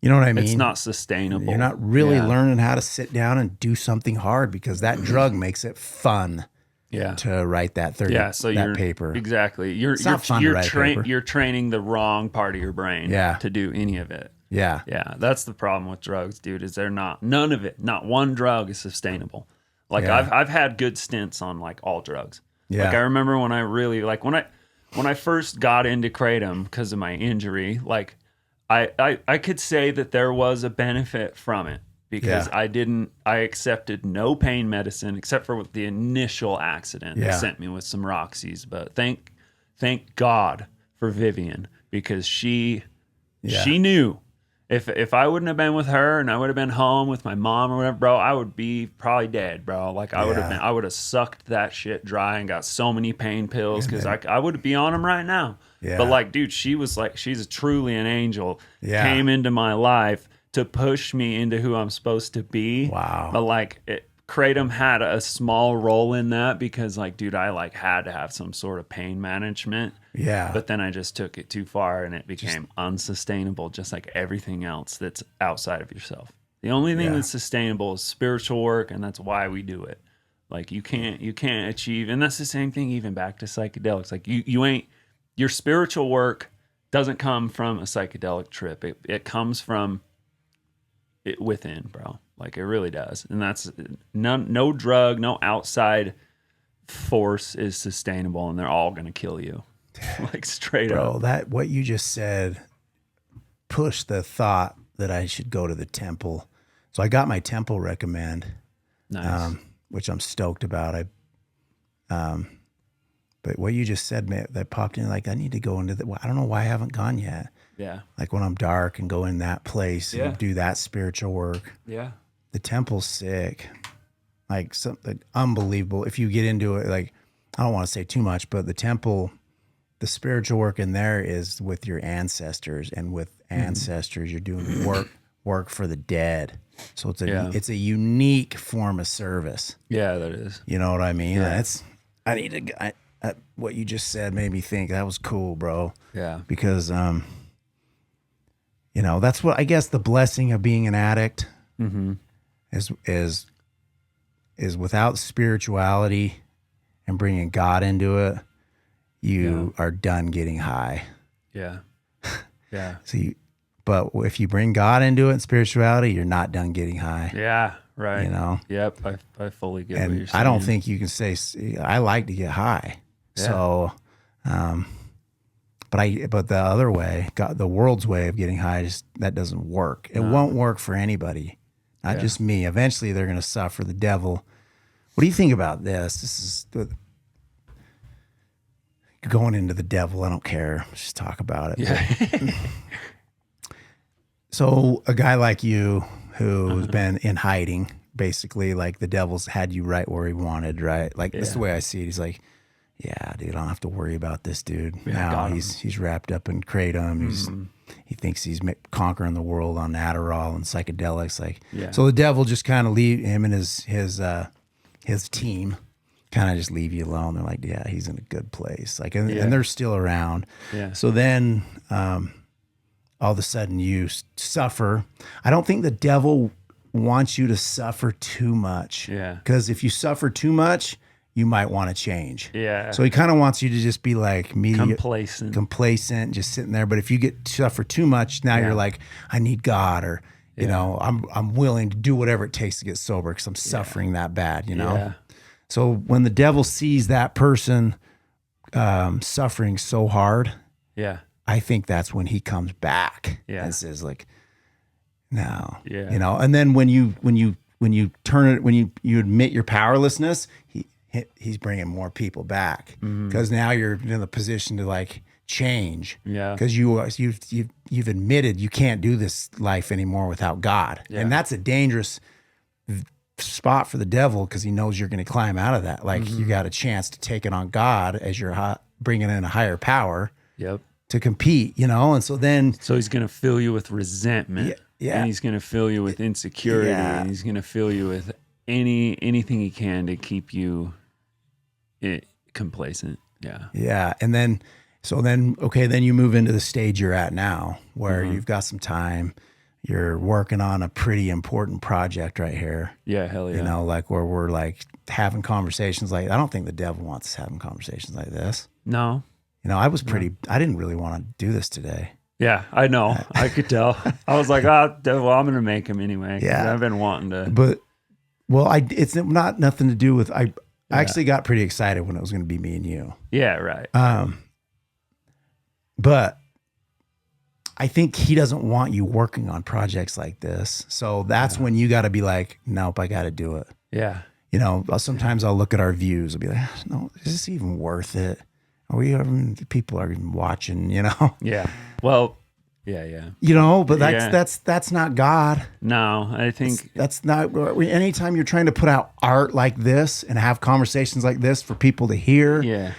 You know what I mean? It's not sustainable. You're not really learning how to sit down and do something hard, because that drug makes it fun. Yeah. To write that paper. Exactly. It's not fun to write paper. You're training the wrong part of your brain to do any of it. Yeah. Yeah. That's the problem with drugs, dude, is none of it, not one drug is sustainable. Like I've had good stints on like all drugs. Yeah. Like I remember when I really when I first got into kratom because of my injury, like I could say that there was a benefit from it because Yeah. I accepted no pain medicine except for with the initial accident. They Yeah. sent me with some Roxy's, but thank God for Vivian because she knew if I wouldn't have been with her and I would have been home with my mom or whatever, bro, I would be probably dead, bro. Like I would have sucked that shit dry and got so many pain pills because I would be on them right now. Yeah. But like, dude, she was like, she's truly an angel. Yeah. Came into my life to push me into who I'm supposed to be. Wow. But like, Kratom had a small role in that because like, dude, I like had to have some sort of pain management. Yeah. But then I just took it too far and it became unsustainable, just like everything else that's outside of yourself. The only thing that's sustainable is spiritual work, and that's why we do it. Like you can't achieve, and that's the same thing even back to psychedelics. Like you ain't, your spiritual work doesn't come from a psychedelic trip. It comes from it within, bro. Like it really does. And that's no drug, no outside force is sustainable, and they're all going to kill you. Like straight up. Bro, that what you just said pushed the thought that I should go to the temple. So I got my temple recommend, Nice. which I'm stoked about. But what you just said, man, that popped in, like I need to go into the. I don't know why I haven't gone yet. Yeah. Like when I'm dark and go in that place and do that spiritual work. Yeah. The temple's sick, like something unbelievable. If you get into it, like I don't want to say too much, but the temple, the spiritual work in there is with your ancestors, and with ancestors, you're doing work for the dead. So it's a unique form of service. Yeah, that is. You know what I mean? Yeah. What you just said made me think that was cool, bro. Yeah. Because that's what I guess the blessing of being an addict is without spirituality and bringing God into it, you are done getting high. Yeah. Yeah. But if you bring God into it and spirituality, you're not done getting high. Yeah. Right. You know? Yep. I fully get what you're And saying. I don't think you can say, I like to get high. Yeah. So, but the other way, the world's way of getting high, that doesn't work. It won't work for anybody, not just me. Eventually, they're going to suffer. The devil. What do you think about this? This is going into the devil. I don't care. Let's just talk about it. Yeah. So a guy like you who's been in hiding, basically, like the devil's had you right where he wanted, right? Like this is the way I see it. He's like, yeah, dude, I don't have to worry about this dude. Now he's wrapped up in kratom. He thinks he's conquering the world on Adderall and psychedelics. So the devil just kind of leave him and his team kind of just leave you alone. They're like, yeah, he's in a good place. And they're still around. Yeah. So then, all of a sudden you suffer. I don't think the devil wants you to suffer too much. Yeah. Because if you suffer too much, you might want to change. Yeah. So he kind of wants you to just be like complacent, just sitting there. But if you suffer too much, now you're like, I need God, or you know, I'm willing to do whatever it takes to get sober because I'm suffering that bad. You know. Yeah. So when the devil sees that person suffering so hard, I think that's when he comes back and says like, no, you know. And then when you turn it, when you admit your powerlessness, he's bringing more people back because now you're in the position to like change. Yeah. Because you've admitted you can't do this life anymore without God, and that's a dangerous spot for the devil because he knows you're going to climb out of that. Like you got a chance to take it on God as you're bringing in a higher power. Yep. To compete, you know, and so he's going to fill you with resentment, and he's going to fill you with insecurity, and he's going to fill you with anything he can to keep you complacent. And then you move into the stage you're at now, where you've got some time, you're working on a pretty important project right here. Yeah, hell yeah. You know, like where we're like having conversations like, I don't think the devil wants us having conversations like this. No. You know, I didn't really want to do this today. Yeah, I know. I could tell. I was like, well, I'm going to make him anyway. Yeah. I've been wanting to. But, it's not nothing to do with, I actually got pretty excited when it was going to be me and you. Yeah, right. But I think he doesn't want you working on projects like this. So that's when you got to be like, nope, I got to do it. Yeah. You know, sometimes I'll look at our views and be like, no, is this even worth it? Are we even, people are even watching, you know? Yeah. Well, yeah. You know, but that's not God. No, I think That's not, anytime you're trying to put out art like this and have conversations like this for people to hear, yeah.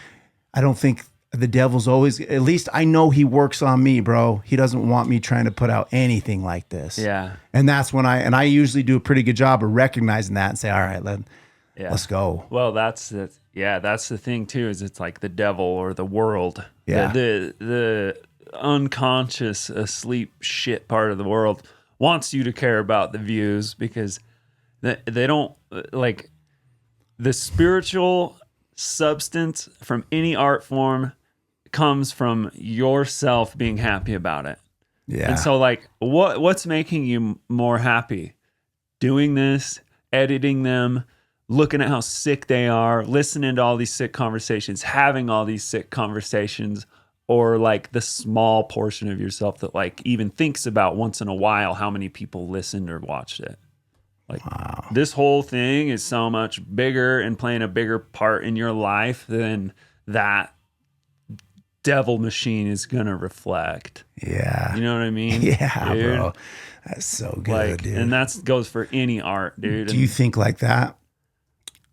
I don't think the devil's always, at least I know he works on me, bro. He doesn't want me trying to put out anything like this. Yeah. And that's when I usually do a pretty good job of recognizing that and say, all right, let's go. Well, that's the thing too, is it's like the devil or the world. Yeah. The unconscious asleep shit part of the world wants you to care about the views because they don't like the spiritual substance from any art form comes from yourself being happy about it. Yeah. And so like what's making you more happy? Doing this, editing them, looking at how sick they are, listening to all these sick conversations, having all these sick conversations, or like the small portion of yourself that like even thinks about once in a while how many people listened or watched it. Like this whole thing is so much bigger and playing a bigger part in your life than that devil machine is going to reflect. Yeah. You know what I mean? Yeah, dude? bro. That's so good, Like, dude. and that goes for any art, dude. Do you think like that?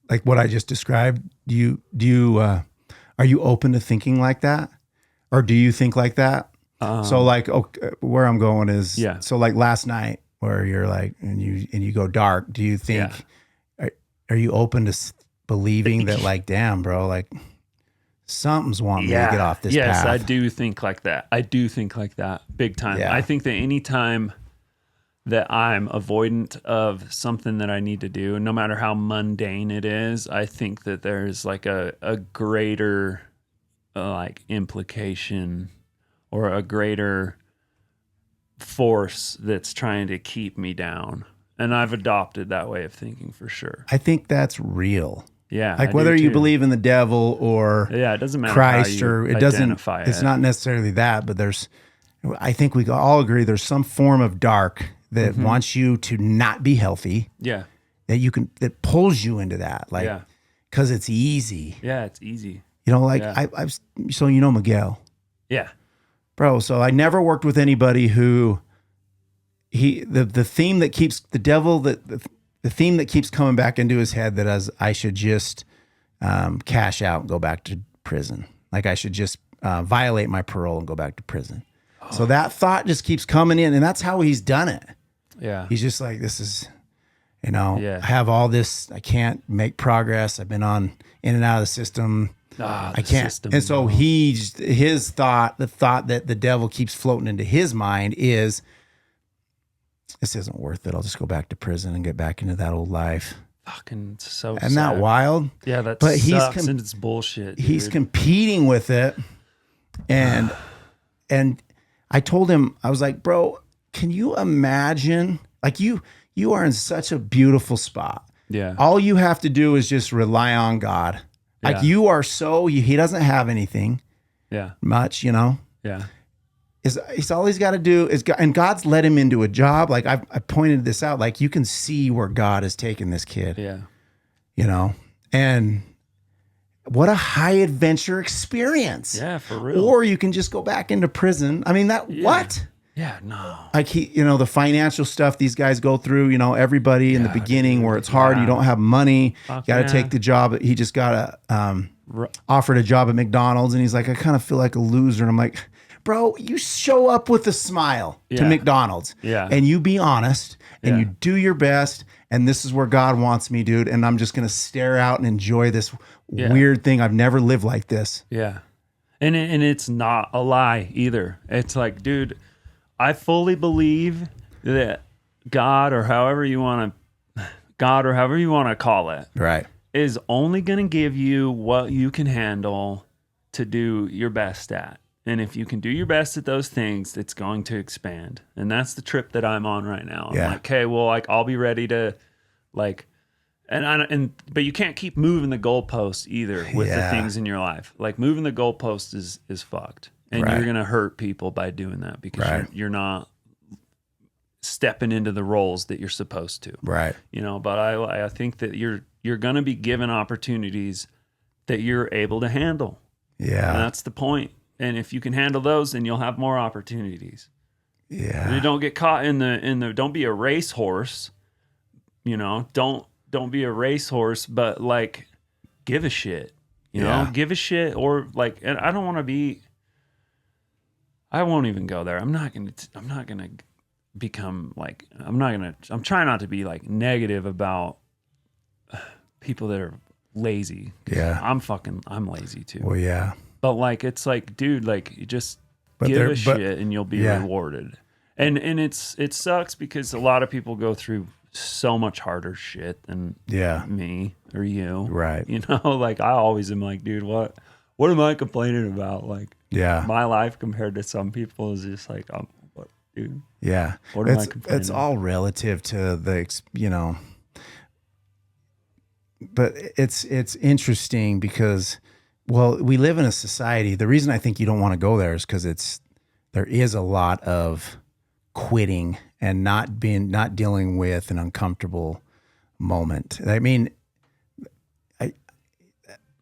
Like what I just described? Do you are you open to thinking like that? Or do you think like that? So like, where I'm going is, so like last night where you're like, and you go dark, do you think, are you open to believing that like, damn, bro, like something's wanting me to get off this path? Yes, I do think like that. I do think like that big time. Yeah. I think that anytime that I'm avoidant of something that I need to do, no matter how mundane it is, I think that there's like a greater like implication or a greater force that's trying to keep me down. And I've adopted that way of thinking for sure. I think that's real. Yeah. Like whether you believe in the devil or it doesn't matter Christ, how you or it doesn't, identify it's it. not necessarily that, but I think we all agree there's some form of dark that wants you to not be healthy. Yeah. That pulls you into that. Like, cause it's easy. Yeah. It's easy. You know, like so you know Miguel. Yeah. Bro, so I never worked with anybody who the theme that keeps the devil, the theme that keeps coming back into his head that I should just cash out and go back to prison. Like I should just violate my parole and go back to prison. So that thought just keeps coming in, and that's how he's done it. Yeah. He's just like, this is, I have all this, I can't make progress. I've been in and out of the system. I can't. And so his thought, the thought that the devil keeps floating into his mind is, this isn't worth it. I'll just go back to prison and get back into that old life. Fucking so Isn't that wild? Yeah, that sucks, and it's bullshit. Dude. He's competing with it. And I told him, I was like, bro, can you imagine? Like you are in such a beautiful spot. Yeah. All you have to do is just rely on God. Like you are he doesn't have anything much, Yeah. He's all he's got to do is, and God's led him into a job. Like I pointed this out, like you can see where God has taken this kid. Yeah. And what a high adventure experience. Yeah, for real. Or you can just go back into prison. I mean, what? Yeah, no. Like the financial stuff these guys go through, everybody in the beginning where it's hard, you don't have money, you got to take the job. He just got offered a job at McDonald's, and he's like, I kind of feel like a loser. And I'm like, bro, you show up with a smile to McDonald's and you be honest and you do your best. And this is where God wants me, dude. And I'm just going to stare out and enjoy this weird thing. I've never lived like this. Yeah. And it's not a lie either. It's like, dude, I fully believe that God or however you want to call it, right, is only going to give you what you can handle to do your best at. And if you can do your best at those things, it's going to expand. And that's the trip that I'm on right now. I'm like, okay, well, like I'll be ready to like, but you can't keep moving the goalposts either with the things in your life. Like moving the goalposts is fucked. And Right. you're going to hurt people by doing that because Right. you're not stepping into the roles that you're supposed to. Right. You know, but I think that you're going to be given opportunities that you're able to handle. Yeah. And that's the point. And if you can handle those, then you'll have more opportunities. Yeah. And you don't get caught in the don't be a racehorse. You know, don't be a racehorse, but like give a shit. You know, give a shit, or like, and I don't want to be. I won't even go there. I'm not gonna become like. I'm trying not to be like negative about people that are lazy. Yeah. I'm lazy too. Well, yeah. But like, it's like, dude, like you just But give there- a shit and you'll be yeah. rewarded. And it sucks because a lot of people go through so much harder shit than Yeah. me or you. Right. You know, like I always am like, dude, what am I complaining about? Like Yeah. my life compared to some people is just like, what, dude? Yeah. What am I It's complaining all relative to but it's interesting because, well, we live in a society. The reason I think you don't want to go there is because there is a lot of quitting and not dealing with an uncomfortable moment. I mean,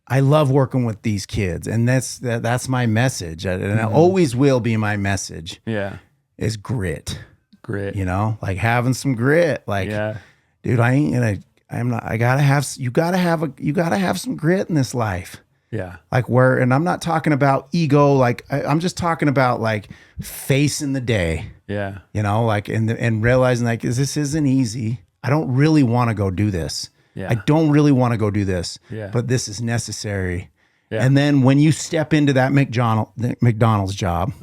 I love working with these kids, and that's my message, and it always will be my message. Yeah. Is grit. Grit. You know, like having some grit. Like, Yeah. dude, you gotta have some grit in this life. Yeah. Like and I'm not talking about ego. Like I'm just talking about like facing the day, Yeah. you know, like, and realizing like, this isn't easy. I don't really want to go do this. Yeah. I don't really want to go do this, Yeah. but this is necessary. Yeah. And then when you step into that McDonald's job,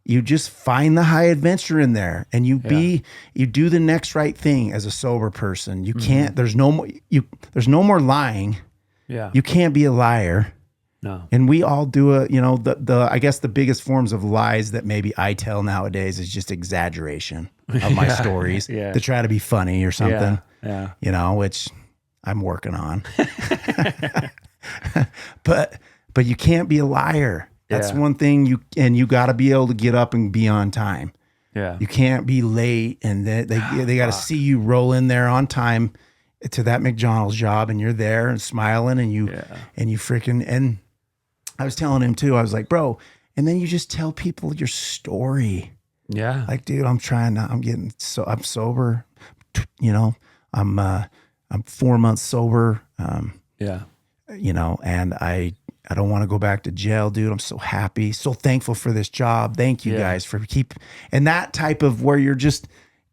you just find the high adventure in there, and you do the next right thing as a sober person. You can't, there's no more lying. Yeah. You can't be a liar. No. And we all do I guess the biggest forms of lies that maybe I tell nowadays is just exaggeration of my stories Yeah. to try to be funny or something, Yeah. you know, which I'm working on. But you can't be a liar. That's Yeah. one thing you got to be able to get up and be on time. Yeah. You can't be late, and they got to see you roll in there on time to that McDonald's job, and you're there and smiling, and you freaking, and I was telling him too, I was like, bro, and then you just tell people your story. Yeah. Like, dude, I'm sober, you know, I'm 4 months sober. Yeah. You know, and I don't want to go back to jail, dude. I'm so happy, so thankful for this job. Thank you guys for and that type of where you're just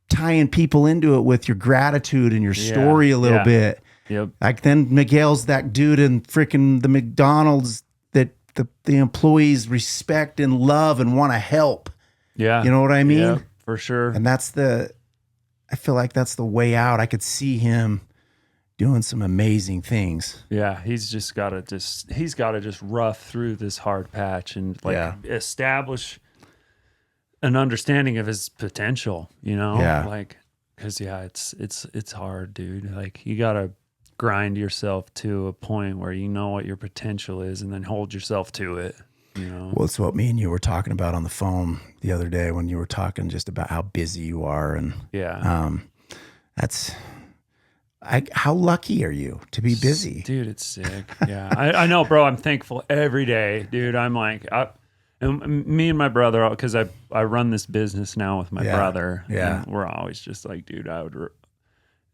tying people into it with your gratitude and your story a little bit. Yep. Like then Miguel's that dude in freaking the McDonald's that the employees respect and love and want to help. Yeah. You know what I mean? Yeah, for sure. And I feel like that's the way out. I could see him doing some amazing things. Yeah, he's got to just rough through this hard patch and establish an understanding of his potential, you know? Yeah. Like, cause it's hard, dude. Like you got to grind yourself to a point where you know what your potential is and then hold yourself to it, you know? Well, it's what me and you were talking about on the phone the other day when you were talking just about how busy you are. And how lucky are you to be busy? Dude, it's sick. Yeah. I know, bro. I'm thankful every day, dude. I'm like, and me and my brother, because I run this business now with my brother. Yeah. And we're always just like, dude,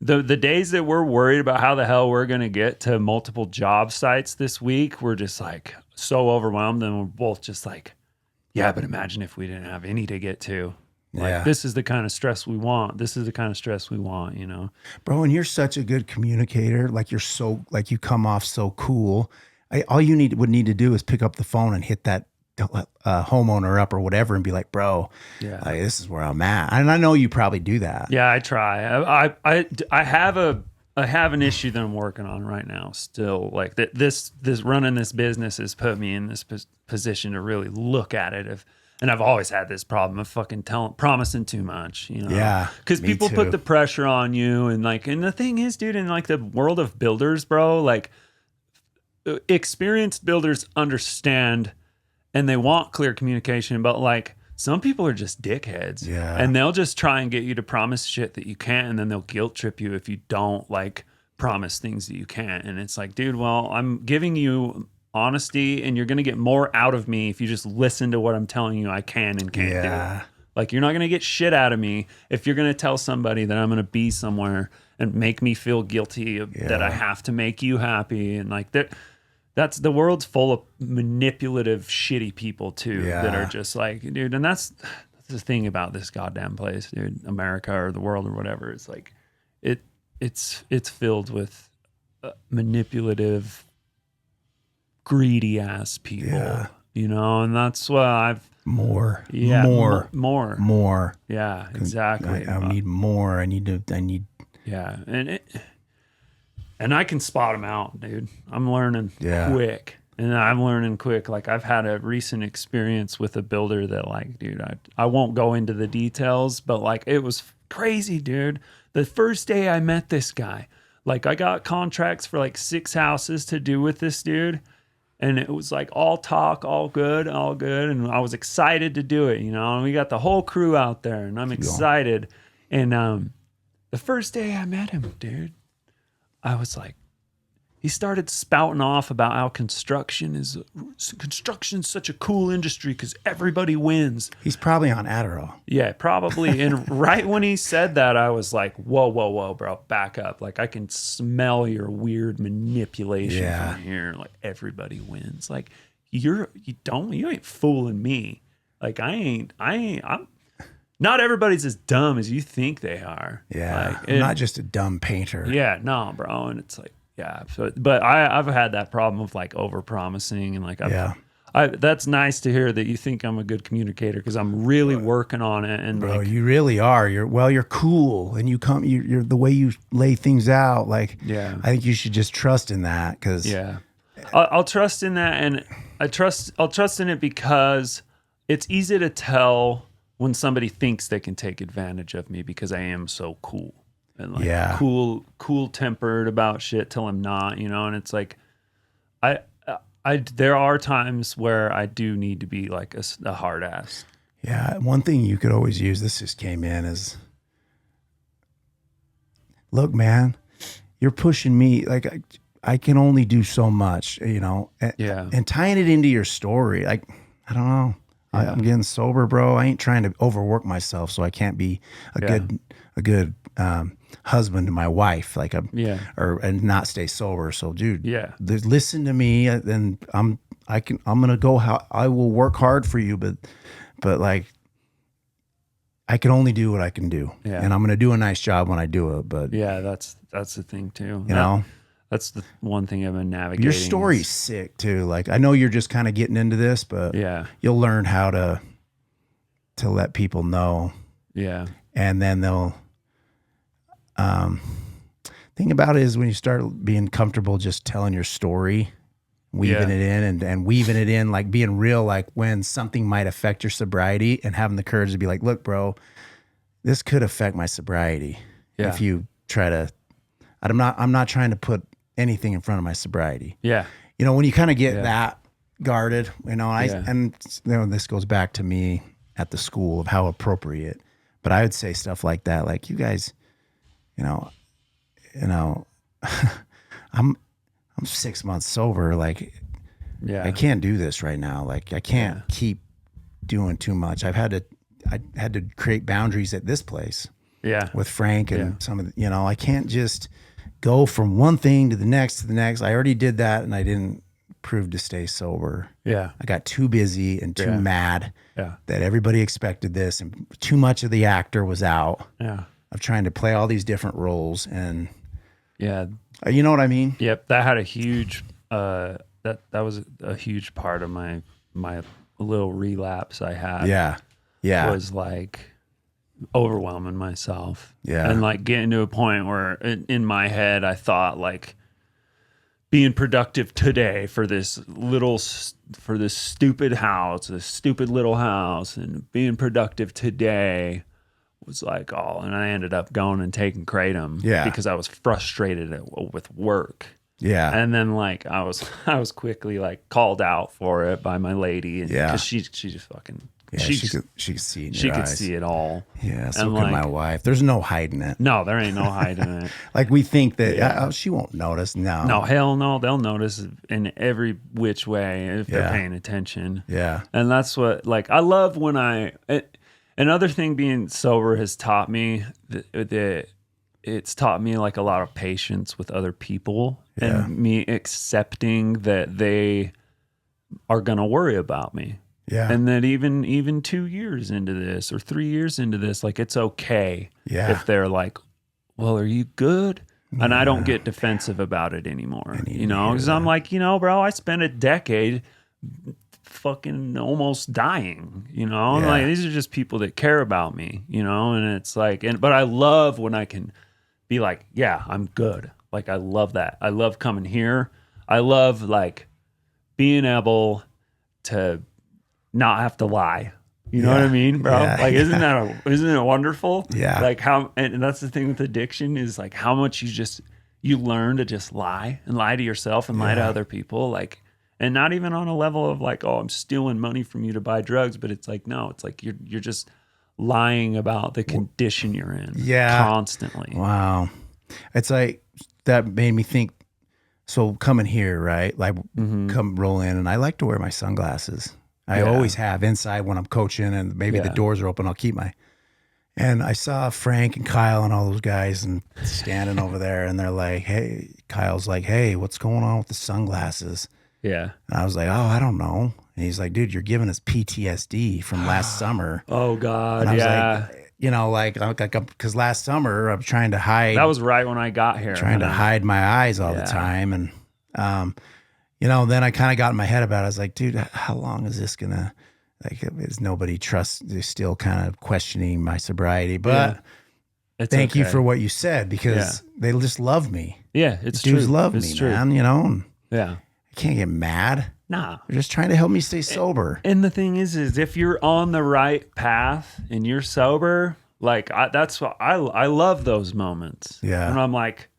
the days that we're worried about how the hell we're going to get to multiple job sites this week, we're just like so overwhelmed. And we're both just like, yeah, but imagine if we didn't have any to get to. Like, this is the kind of stress we want. This is the kind of stress we want, you know? Bro, and you're such a good communicator. Like you come off so cool. All you would need to do is pick up the phone and hit that homeowner up or whatever and be like, bro, this is where I'm at. And I know you probably do that. Yeah, I try. I have an issue that I'm working on right now still. Like this running this business has put me in this position to really look at it. And I've always had this problem of fucking promising too much, you know? Yeah. Because people put the pressure on you. And the thing is, dude, in like the world of builders, bro, like experienced builders understand and they want clear communication, but like some people are just dickheads. Yeah. And they'll just try and get you to promise shit that you can't, and then they'll guilt trip you if you don't like promise things that you can't. And it's like, dude, well, I'm giving you honesty, and you're going to get more out of me if you just listen to what I'm telling you I can and can't do. Like, you're not going to get shit out of me if you're going to tell somebody that I'm going to be somewhere and make me feel guilty that I have to make you happy. And like that's the world's full of manipulative, shitty people too, that are just like, dude. And that's the thing about this goddamn place, dude, America or the world or whatever. It's like, it's filled with manipulative, greedy ass people, you know. And that's why more. Yeah, exactly. I need more. I need. Yeah, and I can spot them out, dude. I'm learning quick, and I'm learning quick. Like, I've had a recent experience with a builder that, like, dude, I won't go into the details, but like, it was crazy, dude. The first day I met this guy, like, I got contracts for like 6 houses to do with this dude. And it was like all talk, all good. And I was excited to do it, you know, and we got the whole crew out there, and I'm excited. And the first day I met him, dude, I was like, he started spouting off about how construction's such a cool industry because everybody wins. He's probably on Adderall. Yeah, probably. And right when he said that, I was like, whoa, bro, back up. Like, I can smell your weird manipulation from here. Like, everybody wins. Like, you ain't fooling me. Like, I'm not everybody's as dumb as you think they are. Yeah. Like, I'm not just a dumb painter. Yeah, no, bro. And it's like, yeah. So, but I've had that problem of like over promising, and like, that's nice to hear that you think I'm a good communicator, because I'm really working on it. And bro, like, you really are. You're cool, and you're the way you lay things out. Like, I think you should just trust in that, because I'll trust in that, and I'll trust in it because it's easy to tell when somebody thinks they can take advantage of me because I am so cool. And like cool tempered about shit till I'm not, you know. And it's like, there are times where I do need to be like a hard ass. Yeah. One thing you could always use, this just came in, is, look, man, you're pushing me. Like, I can only do so much, you know. And tying it into your story, like, I don't know. I'm getting sober, bro. I ain't trying to overwork myself, so I can't be a good husband to my wife, like and not stay sober. So, dude, listen to me, and I'm gonna go. How I will work hard for you, but like, I can only do what I can do, and I'm gonna do a nice job when I do it. But that's the thing too. You know. That's the one thing I've been navigating. Your story's sick too. Like, I know you're just kind of getting into this, but you'll learn how to let people know. Yeah. And then they'll, thing about it is, when you start being comfortable just telling your story, weaving it in and weaving it in, like being real, like when something might affect your sobriety, and having the courage to be like, look, bro, this could affect my sobriety. If you try to, I'm not trying to put anything in front of my sobriety. Yeah. You know, when you kind of get that guarded, you know, and you know, this goes back to me at the school of how appropriate, but I would say stuff like that. Like, you guys, you know, I'm 6 months sober. Like, I can't do this right now. Like, I can't keep doing too much. I had to create boundaries at this place. Yeah. With Frank and some of the, you know, I can't just go from one thing to the next. I already did that, and I didn't prove to stay sober. Yeah. I got too busy and too mad that everybody expected this, and too much of the actor was out. Yeah. Of trying to play all these different roles, and you know what I mean? Yep. That had a huge that was a huge part of my little relapse I had. Yeah. Yeah. Was like overwhelming myself. Yeah. And like getting to a point where in my head, I thought like being productive today for this stupid house, this stupid little house, and being productive today was like, and I ended up going and taking Kratom because I was frustrated with work. Yeah. And then like I was quickly like called out for it by my lady, and Yeah. because she just fucking Yeah, she could see in she your could eyes. see it all. Yeah, so And could like, my wife. There's no hiding it. no, there ain't no hiding it. Like we think that Yeah. oh, she won't notice. No. No, hell no. They'll notice in every which way if they're Yeah. paying attention. Yeah. And that's what, like, I love when another thing being sober has taught me that it's taught me like a lot of patience with other people Yeah. and me accepting that they are going to worry about me. Yeah. And that even 2 years into this or 3 years into this, like, it's okay Yeah. if they're like, well, are you good? And I don't get defensive about it anymore, you know, because I'm like, you know, bro, I spent a decade fucking almost dying, you know, Yeah. like these are just people that care about me, you know, and it's like, but I love when I can be like, yeah, I'm good. Like, I love that. I love coming here. I love like being able to not have to lie. You know what I mean, bro? Yeah. Like, isn't it wonderful? Yeah. Like how, and that's the thing with addiction is like how much you learn to just lie and lie to yourself and lie to other people. Like, and not even on a level of like, oh, I'm stealing money from you to buy drugs, but it's like, no, it's like you're just lying about the condition you're in constantly. Wow. It's like that made me think. So coming here, right? Like come roll in, and I like to wear my sunglasses. I always have inside when I'm coaching, and maybe the doors are open. I'll keep my. And I saw Frank and Kyle and all those guys and standing over there, and they're like, "Hey," Kyle's like, "Hey, what's going on with the sunglasses?" Yeah. And I was like, "Oh, I don't know." And he's like, "Dude, you're giving us PTSD from last summer." Oh God. And I was Yeah. like, you know, like because last summer I'm trying to hide. That was right when I got here. Trying to hide my eyes all the time, and you know, then I kind of got in my head about it. I was like, dude, how long is this gonna, like, is nobody trusts, they're still kind of questioning my sobriety, but thank you for what you said, because they just love me. Yeah, it's Dudes true. love It's me, true. man, you know, and Yeah. I can't get mad. Nah. They're just trying to help me stay sober. And the thing is if you're on the right path and you're sober, like that's what I love those moments. Yeah. And I'm like,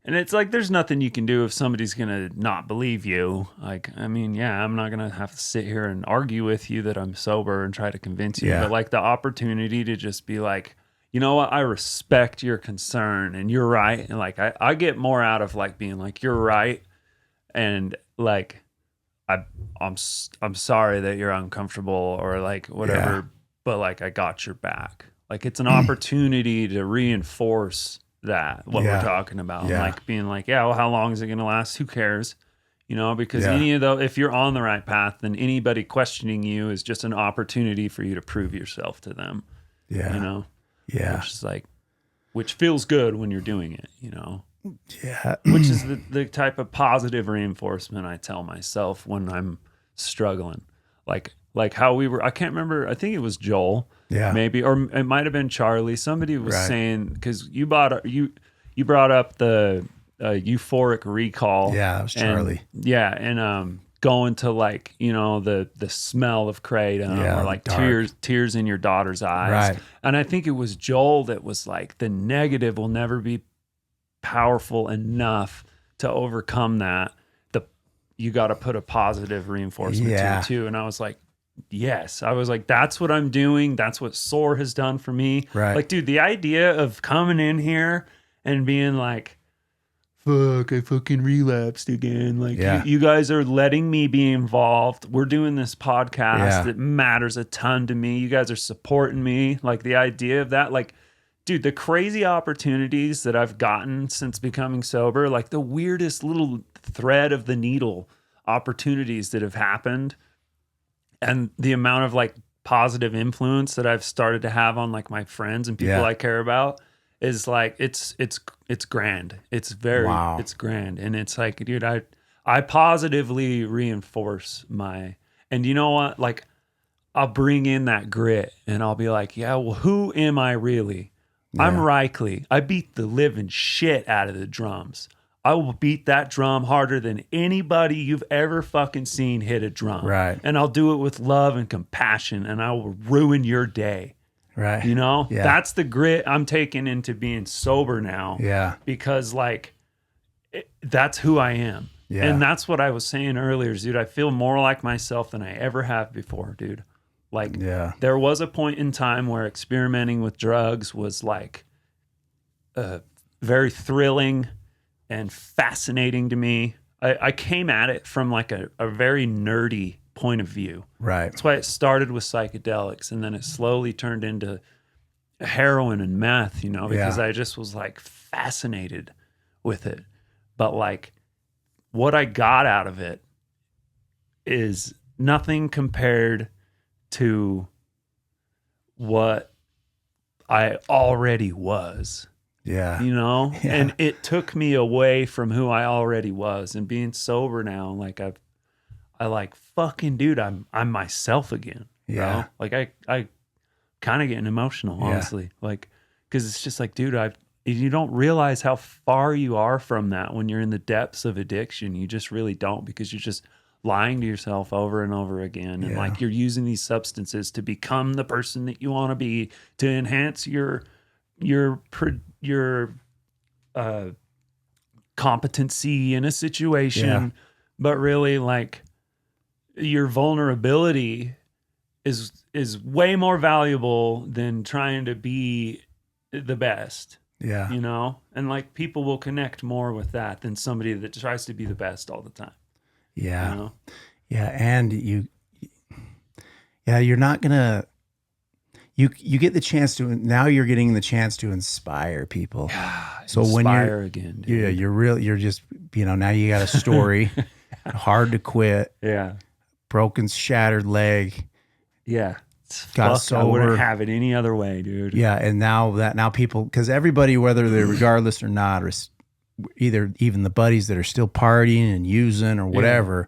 and it's like, there's nothing you can do if somebody's going to not believe you. Like, I mean, yeah, I'm not going to have to sit here and argue with you that I'm sober and try to convince you. Yeah. But like the opportunity to just be like, you know what? I respect your concern and you're right. And like, I get more out of like being like, you're right. And like, I'm sorry that you're uncomfortable or like whatever, but like I got your back. Like it's an opportunity to reinforce that what we're talking about. Yeah. Like being like, yeah, well, how long is it going to last? Who cares? You know, because if you're on the right path, then anybody questioning you is just an opportunity for you to prove yourself to them. Yeah. You know? Yeah. Which is like, which feels good when you're doing it, you know? Yeah. Which is the type of positive reinforcement I tell myself when I'm struggling. Like how we were, I can't remember, I think it was Joel, maybe, or it might have been Charlie. Somebody was saying, because you brought up the euphoric recall. Yeah, that was Charlie. And going to like, you know, the smell of kratom or like tears in your daughter's eyes. Right. And I think it was Joel that was like, the negative will never be powerful enough to overcome that. You got to put a positive reinforcement to it too. And I was like, yes. I was like, that's what I'm doing. That's what SOAR has done for me. Right. Like, dude, the idea of coming in here and being like, fuck, I fucking relapsed again. Like, you guys are letting me be involved. We're doing this podcast that matters a ton to me. You guys are supporting me. Like, the idea of that, like, dude, the crazy opportunities that I've gotten since becoming sober, like the weirdest little thread of the needle opportunities that have happened, and the amount of like positive influence that I've started to have on like my friends and people I care about is like, it's grand. It's it's grand. And it's like, dude, I positively reinforce and you know what? Like I'll bring in that grit and I'll be like, yeah, well, who am I really? I'm Riachle. I beat the living shit out of the drums. I will beat that drum harder than anybody you've ever fucking seen hit a drum. Right. And I'll do it with love and compassion, and I will ruin your day. Right. You know? Yeah. That's the grit I'm taking into being sober now. Yeah. Because like that's who I am. Yeah. And that's what I was saying earlier, dude. I feel more like myself than I ever have before, dude. Like, Yeah. there was a point in time where experimenting with drugs was like very thrilling and fascinating to me. I came at it from like a very nerdy point of view. Right. That's why it started with psychedelics, and then it slowly turned into heroin and meth, because Yeah. I just was like fascinated with it. But like, what I got out of it is nothing compared to what I already was, Yeah. Yeah. Yeah. And it took me away from who I already was. And being sober now, like I like, fucking dude, I'm myself again, Yeah. bro. Like I kind of getting emotional, Yeah. honestly. Like, because it's just like, dude, you don't realize how far you are from that when you're in the depths of addiction. You just really don't, because you're just lying to yourself over and over again. And Yeah. like, you're using these substances to become the person that you want to be, to enhance your competency in a situation. Yeah. But really, like, your vulnerability is way more valuable than trying to be the best. Yeah. And like, people will connect more with that than somebody that tries to be the best all the time. Yeah. Yeah. And you're not gonna, you get the chance to, now you're getting the chance to inspire people. So when you're again, dude. Yeah, you're just, now you got a story, hard to quit, broken, shattered leg. Yeah. Got I sober. wouldn't have it any other way, dude. Yeah. And now people, because everybody, whether they're regardless or not, or either even the buddies that are still partying and using or whatever,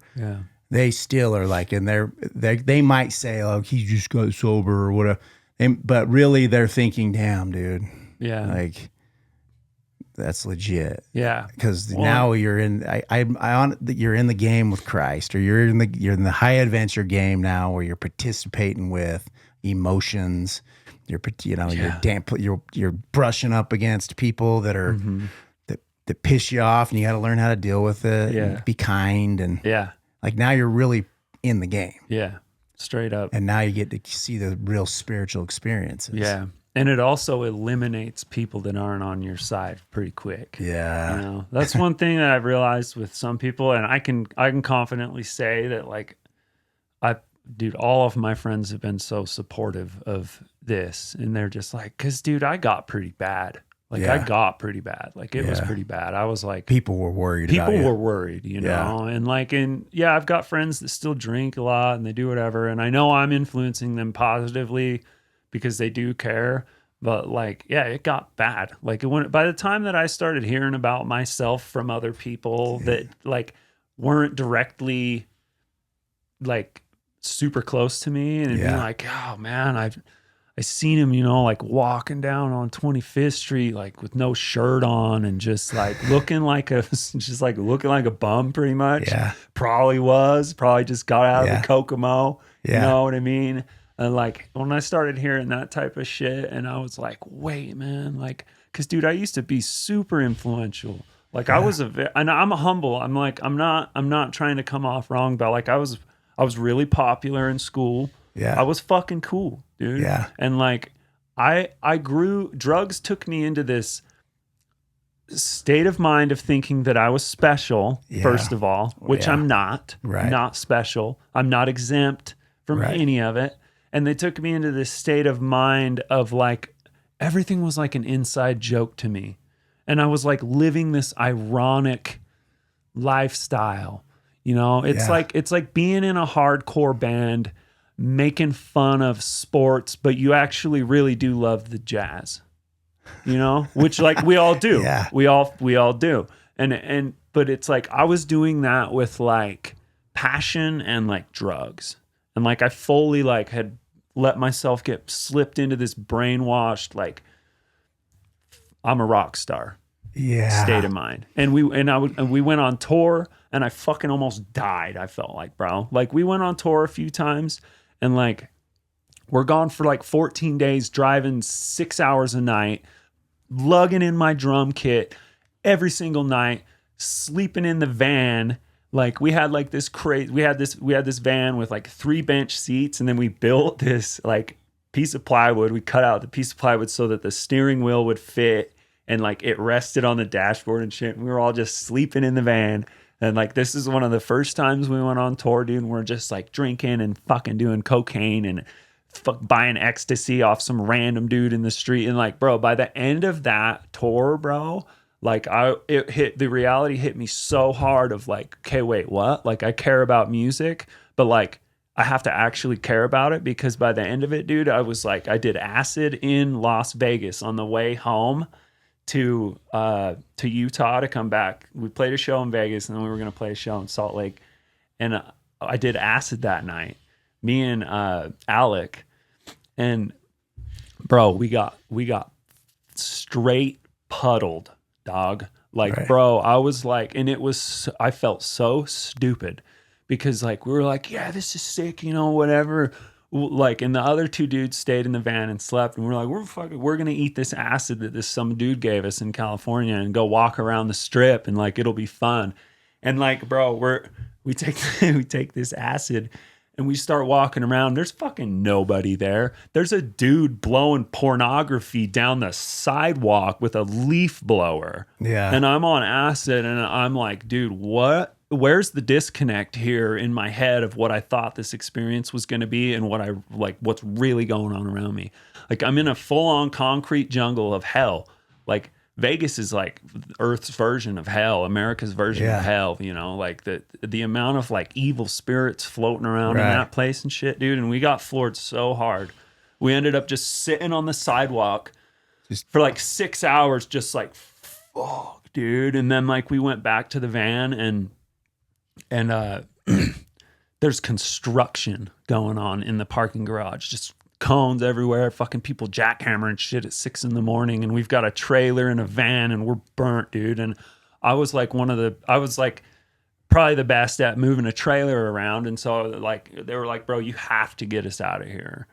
they still are like, and they might say, oh, he just got sober or whatever. But really they're thinking, damn, dude. Yeah. Like, that's legit. Yeah. Because now you're in, you're in the game with Christ, or you're in the high adventure game now, where you're participating with emotions. You're you're brushing up against people that are that piss you off, and you got to learn how to deal with it. Yeah. And be kind, and like, now you're really in the game. Yeah. Straight up. And now you get to see the real spiritual experiences. Yeah. And it also eliminates people that aren't on your side pretty quick. Yeah. That's one thing that I've realized with some people, and I can confidently say that, like, dude, all of my friends have been so supportive of this, and they're just like, cause dude, I got pretty bad. Like, I got pretty bad. Like, it was pretty bad. I was like, people were worried. People were worried, and like, I've got friends that still drink a lot and they do whatever. And I know I'm influencing them positively because they do care. But like, it got bad. Like, by the time that I started hearing about myself from other people that like weren't directly like super close to me, and being like, oh man, I seen him, like walking down on 25th Street, like with no shirt on and just like looking like a bum pretty much. Yeah. Probably just got out of the Kokomo. You know what I mean? And like, when I started hearing that type of shit, and I was like, wait, man, like, cause dude, I used to be super influential. Like, I was and I'm humble. I'm like, I'm not trying to come off wrong, but like, I was really popular in school. Yeah. I was fucking cool, dude. Yeah. And like, I grew, drugs took me into this state of mind of thinking that I was special, first of all, which I'm not. Right. Not special. I'm not exempt from any of it. And they took me into this state of mind of like, everything was like an inside joke to me. And I was like living this ironic lifestyle. It's like being in a hardcore band, making fun of sports, but you actually really do love the jazz, which like we all do. We all do. But it's like, I was doing that with like passion and like drugs. And like, I fully like had let myself get slipped into this brainwashed, like, I'm a rock star state of mind. And we went on tour, and I fucking almost died. I felt like, bro, like, we went on tour a few times, and like, we're gone for like 14 days, driving 6 hours a night, lugging in my drum kit every single night, sleeping in the van. Like we had like this crazy, we had this van with like 3 bench seats, and then we built this like piece of plywood. We cut out the piece of plywood so that the steering wheel would fit, and like it rested on the dashboard and shit. And we were all just sleeping in the van. And like this is one of the first times we went on tour, dude. And we're just like drinking and fucking doing cocaine and buying ecstasy off some random dude in the street. And like, bro, by the end of that tour, bro, like the reality hit me so hard of like, okay, wait, what? Like I care about music, but like I have to actually care about it, because by the end of it, dude, I was like, I did acid in Las Vegas on the way home to Utah to come back. We played a show in Vegas, and then we were going to play a show in Salt Lake. And I did acid that night, me and Alec, and bro, we got straight puddled, dog. Like, right. Bro, I was like, and I felt so stupid, because like, we were like, yeah, this is sick, you know, whatever. Like, and the other 2 dudes stayed in the van and slept, and we're like, we're going to eat this acid that some dude gave us in California and go walk around the strip, and like, it'll be fun. And like, bro, we take this acid, and we start walking around. There's fucking nobody there. There's a dude blowing pornography down the sidewalk with a leaf blower. Yeah. And I'm on acid, and I'm like, dude, what? Where's the disconnect here in my head of what I thought this experience was going to be and what's really going on around me? Like, I'm in a full-on concrete jungle of hell. Like, Vegas is like Earth's version of hell, America's version of hell, you know, like the amount of like evil spirits floating around in that place and shit, dude. And we got floored so hard. We ended up just sitting on the sidewalk for like 6 hours, just like, fuck, dude. And then like we went back to the van, and there's construction going on in the parking garage, just cones everywhere, fucking people jackhammering shit at 6 a.m, and we've got a trailer and a van, and we're burnt, dude. And I was like probably the best at moving a trailer around, and so like they were like, bro, you have to get us out of here.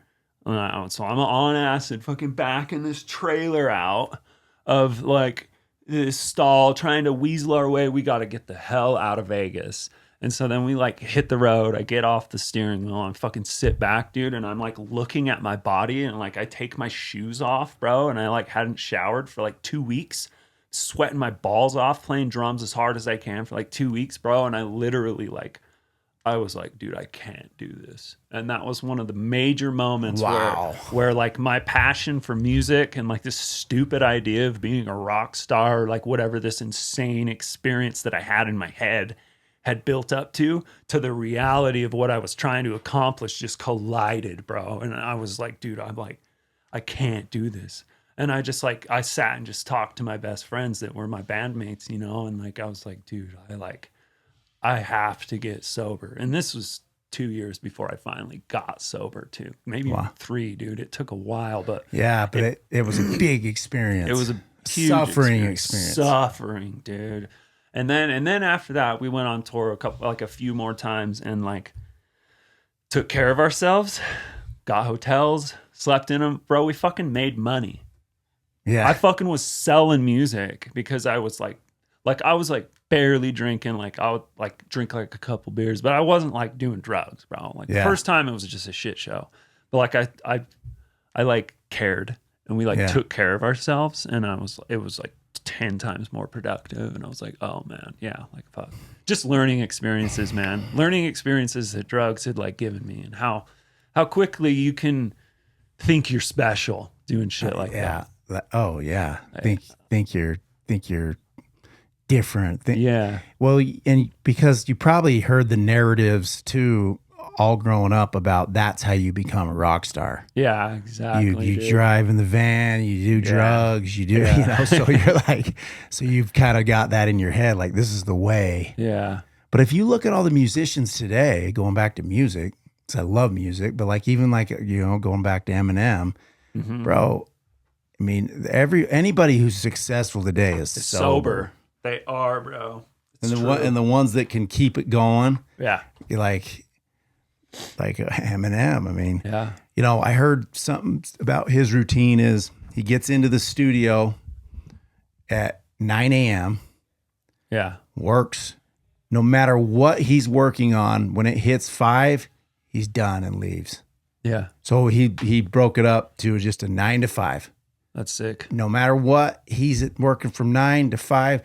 So I'm on acid, fucking backing this trailer out of like this stall, trying to weasel our way. We got to get the hell out of Vegas. And so then we like hit the road. I get off the steering wheel and fucking sit back, dude. And I'm like looking at my body, and like I take my shoes off, bro. And I like hadn't showered for like 2 weeks, sweating my balls off, playing drums as hard as I can for like 2 weeks, bro. And I literally I was like, dude, I can't do this. And that was one of the major moments where like my passion for music and like this stupid idea of being a rock star, like whatever this insane experience that I had in my head had built up to the reality of what I was trying to accomplish just collided, bro. And I was like, dude, I'm like, I can't do this. And I just like, I sat and just talked to my best friends that were my bandmates, you know? And like, I was like, dude, I have to get sober. And this was 2 years before I finally got sober too. Maybe 3, dude. It took a while, but yeah, but it was a big experience. It was a huge suffering experience. Suffering, dude. And then after that, we went on tour a few more times, and like took care of ourselves, got hotels, slept in them, bro. We fucking made money. Yeah, I fucking was selling music because I was like I was like barely drinking. Like I would like drink like a couple beers, but I wasn't like doing drugs, bro. Like the first time it was just a shit show, but like I like cared, and we like took care of ourselves, and it was like 10 times more productive. And I was like, oh man, yeah, like fuck. Just learning experiences, man. Learning experiences that drugs had like given me, and how quickly you can think you're special doing shit like that. Oh yeah. Think you're different. Well, and because you probably heard the narratives too, all growing up, about that's how you become a rock star. Yeah, exactly. You drive in the van, you do drugs, you do, you know, so you're like, so you've kind of got that in your head, like this is the way. Yeah. But if you look at all the musicians today, going back to music, because I love music, but like even like, you know, going back to Eminem, bro, I mean, anybody who's successful today is sober. They are, bro. And the ones that can keep it going. Yeah. You're like Eminem. I mean, yeah. You know, I heard something about his routine is he gets into the studio at 9 a.m. Yeah. works. No matter what he's working on, when it hits 5, he's done and leaves. Yeah. So he broke it up to just a 9 to 5. That's sick. No matter what, he's working from 9 to 5,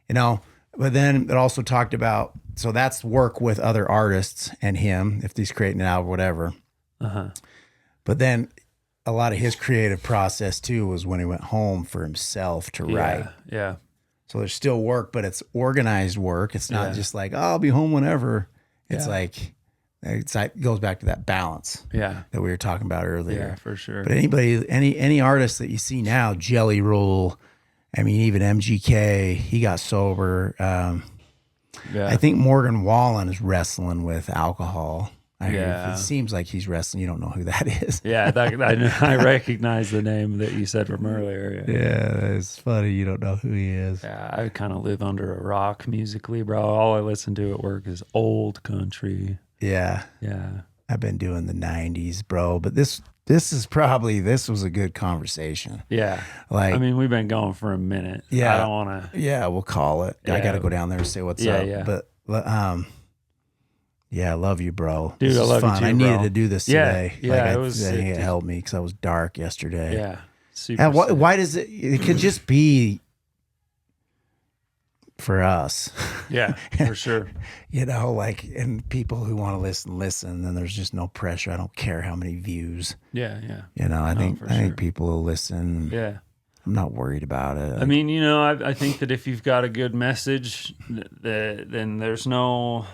you know. But then it also talked about, so that's work with other artists and him, if he's creating an album or whatever. Uh-huh. But then a lot of his creative process too was when he went home for himself to write. Yeah. So there's still work, but it's organized work. It's not just like, oh, I'll be home whenever. It's like, it goes back to that balance that we were talking about earlier. Yeah, for sure. But any artist that you see now, Jelly Roll, I mean, even MGK, he got sober. I think Morgan Wallen is wrestling with alcohol. It seems like he's wrestling. You don't know who that is. Yeah, I recognize the name that you said from earlier. Yeah, it's funny. You don't know who he is. Yeah, I kind of live under a rock musically, bro. All I listen to at work is old country. Yeah. Yeah. I've been doing the 90s, bro. But this was a good conversation. Yeah. Like, I mean, we've been going for a minute. Yeah. I don't want to. Yeah, we'll call it. I got to go down there and say what's up. Yeah. But, yeah, I love you, bro. Dude, this I love fun. you too, I needed bro. to do this Yeah. today. Yeah, like, it was I think sick, it helped me because I was dark yesterday. Yeah. Super And sick. why does it could just be for us. Yeah, for sure. You know, like, and people who want to listen, and there's just no pressure. I don't care how many views. Yeah. You know, I think sure. people will listen. Yeah. I'm not worried about it. I mean, you know, I think that if you've got a good message, then there's no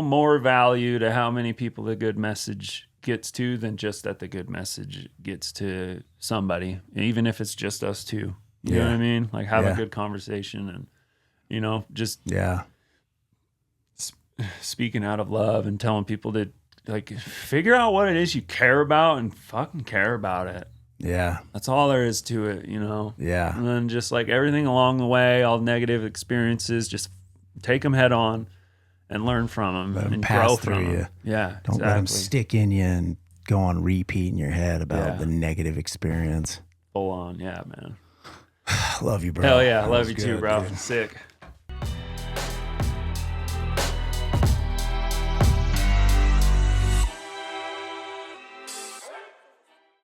more value to how many people the good message gets to than just that the good message gets to somebody, even if it's just us two. You know what I mean? Like, have a good conversation and, you know, just speaking out of love and telling people to, like, figure out what it is you care about and fucking care about it. Yeah. That's all there is to it, you know? Yeah. And then just like everything along the way, all negative experiences, just take them head on and learn from them and grow from them. Yeah. Don't let them stick in you and go on repeat in your head about the negative experience. Full on. Yeah, man. Love you, bro. Hell yeah. Love you too, bro. Dude. Sick.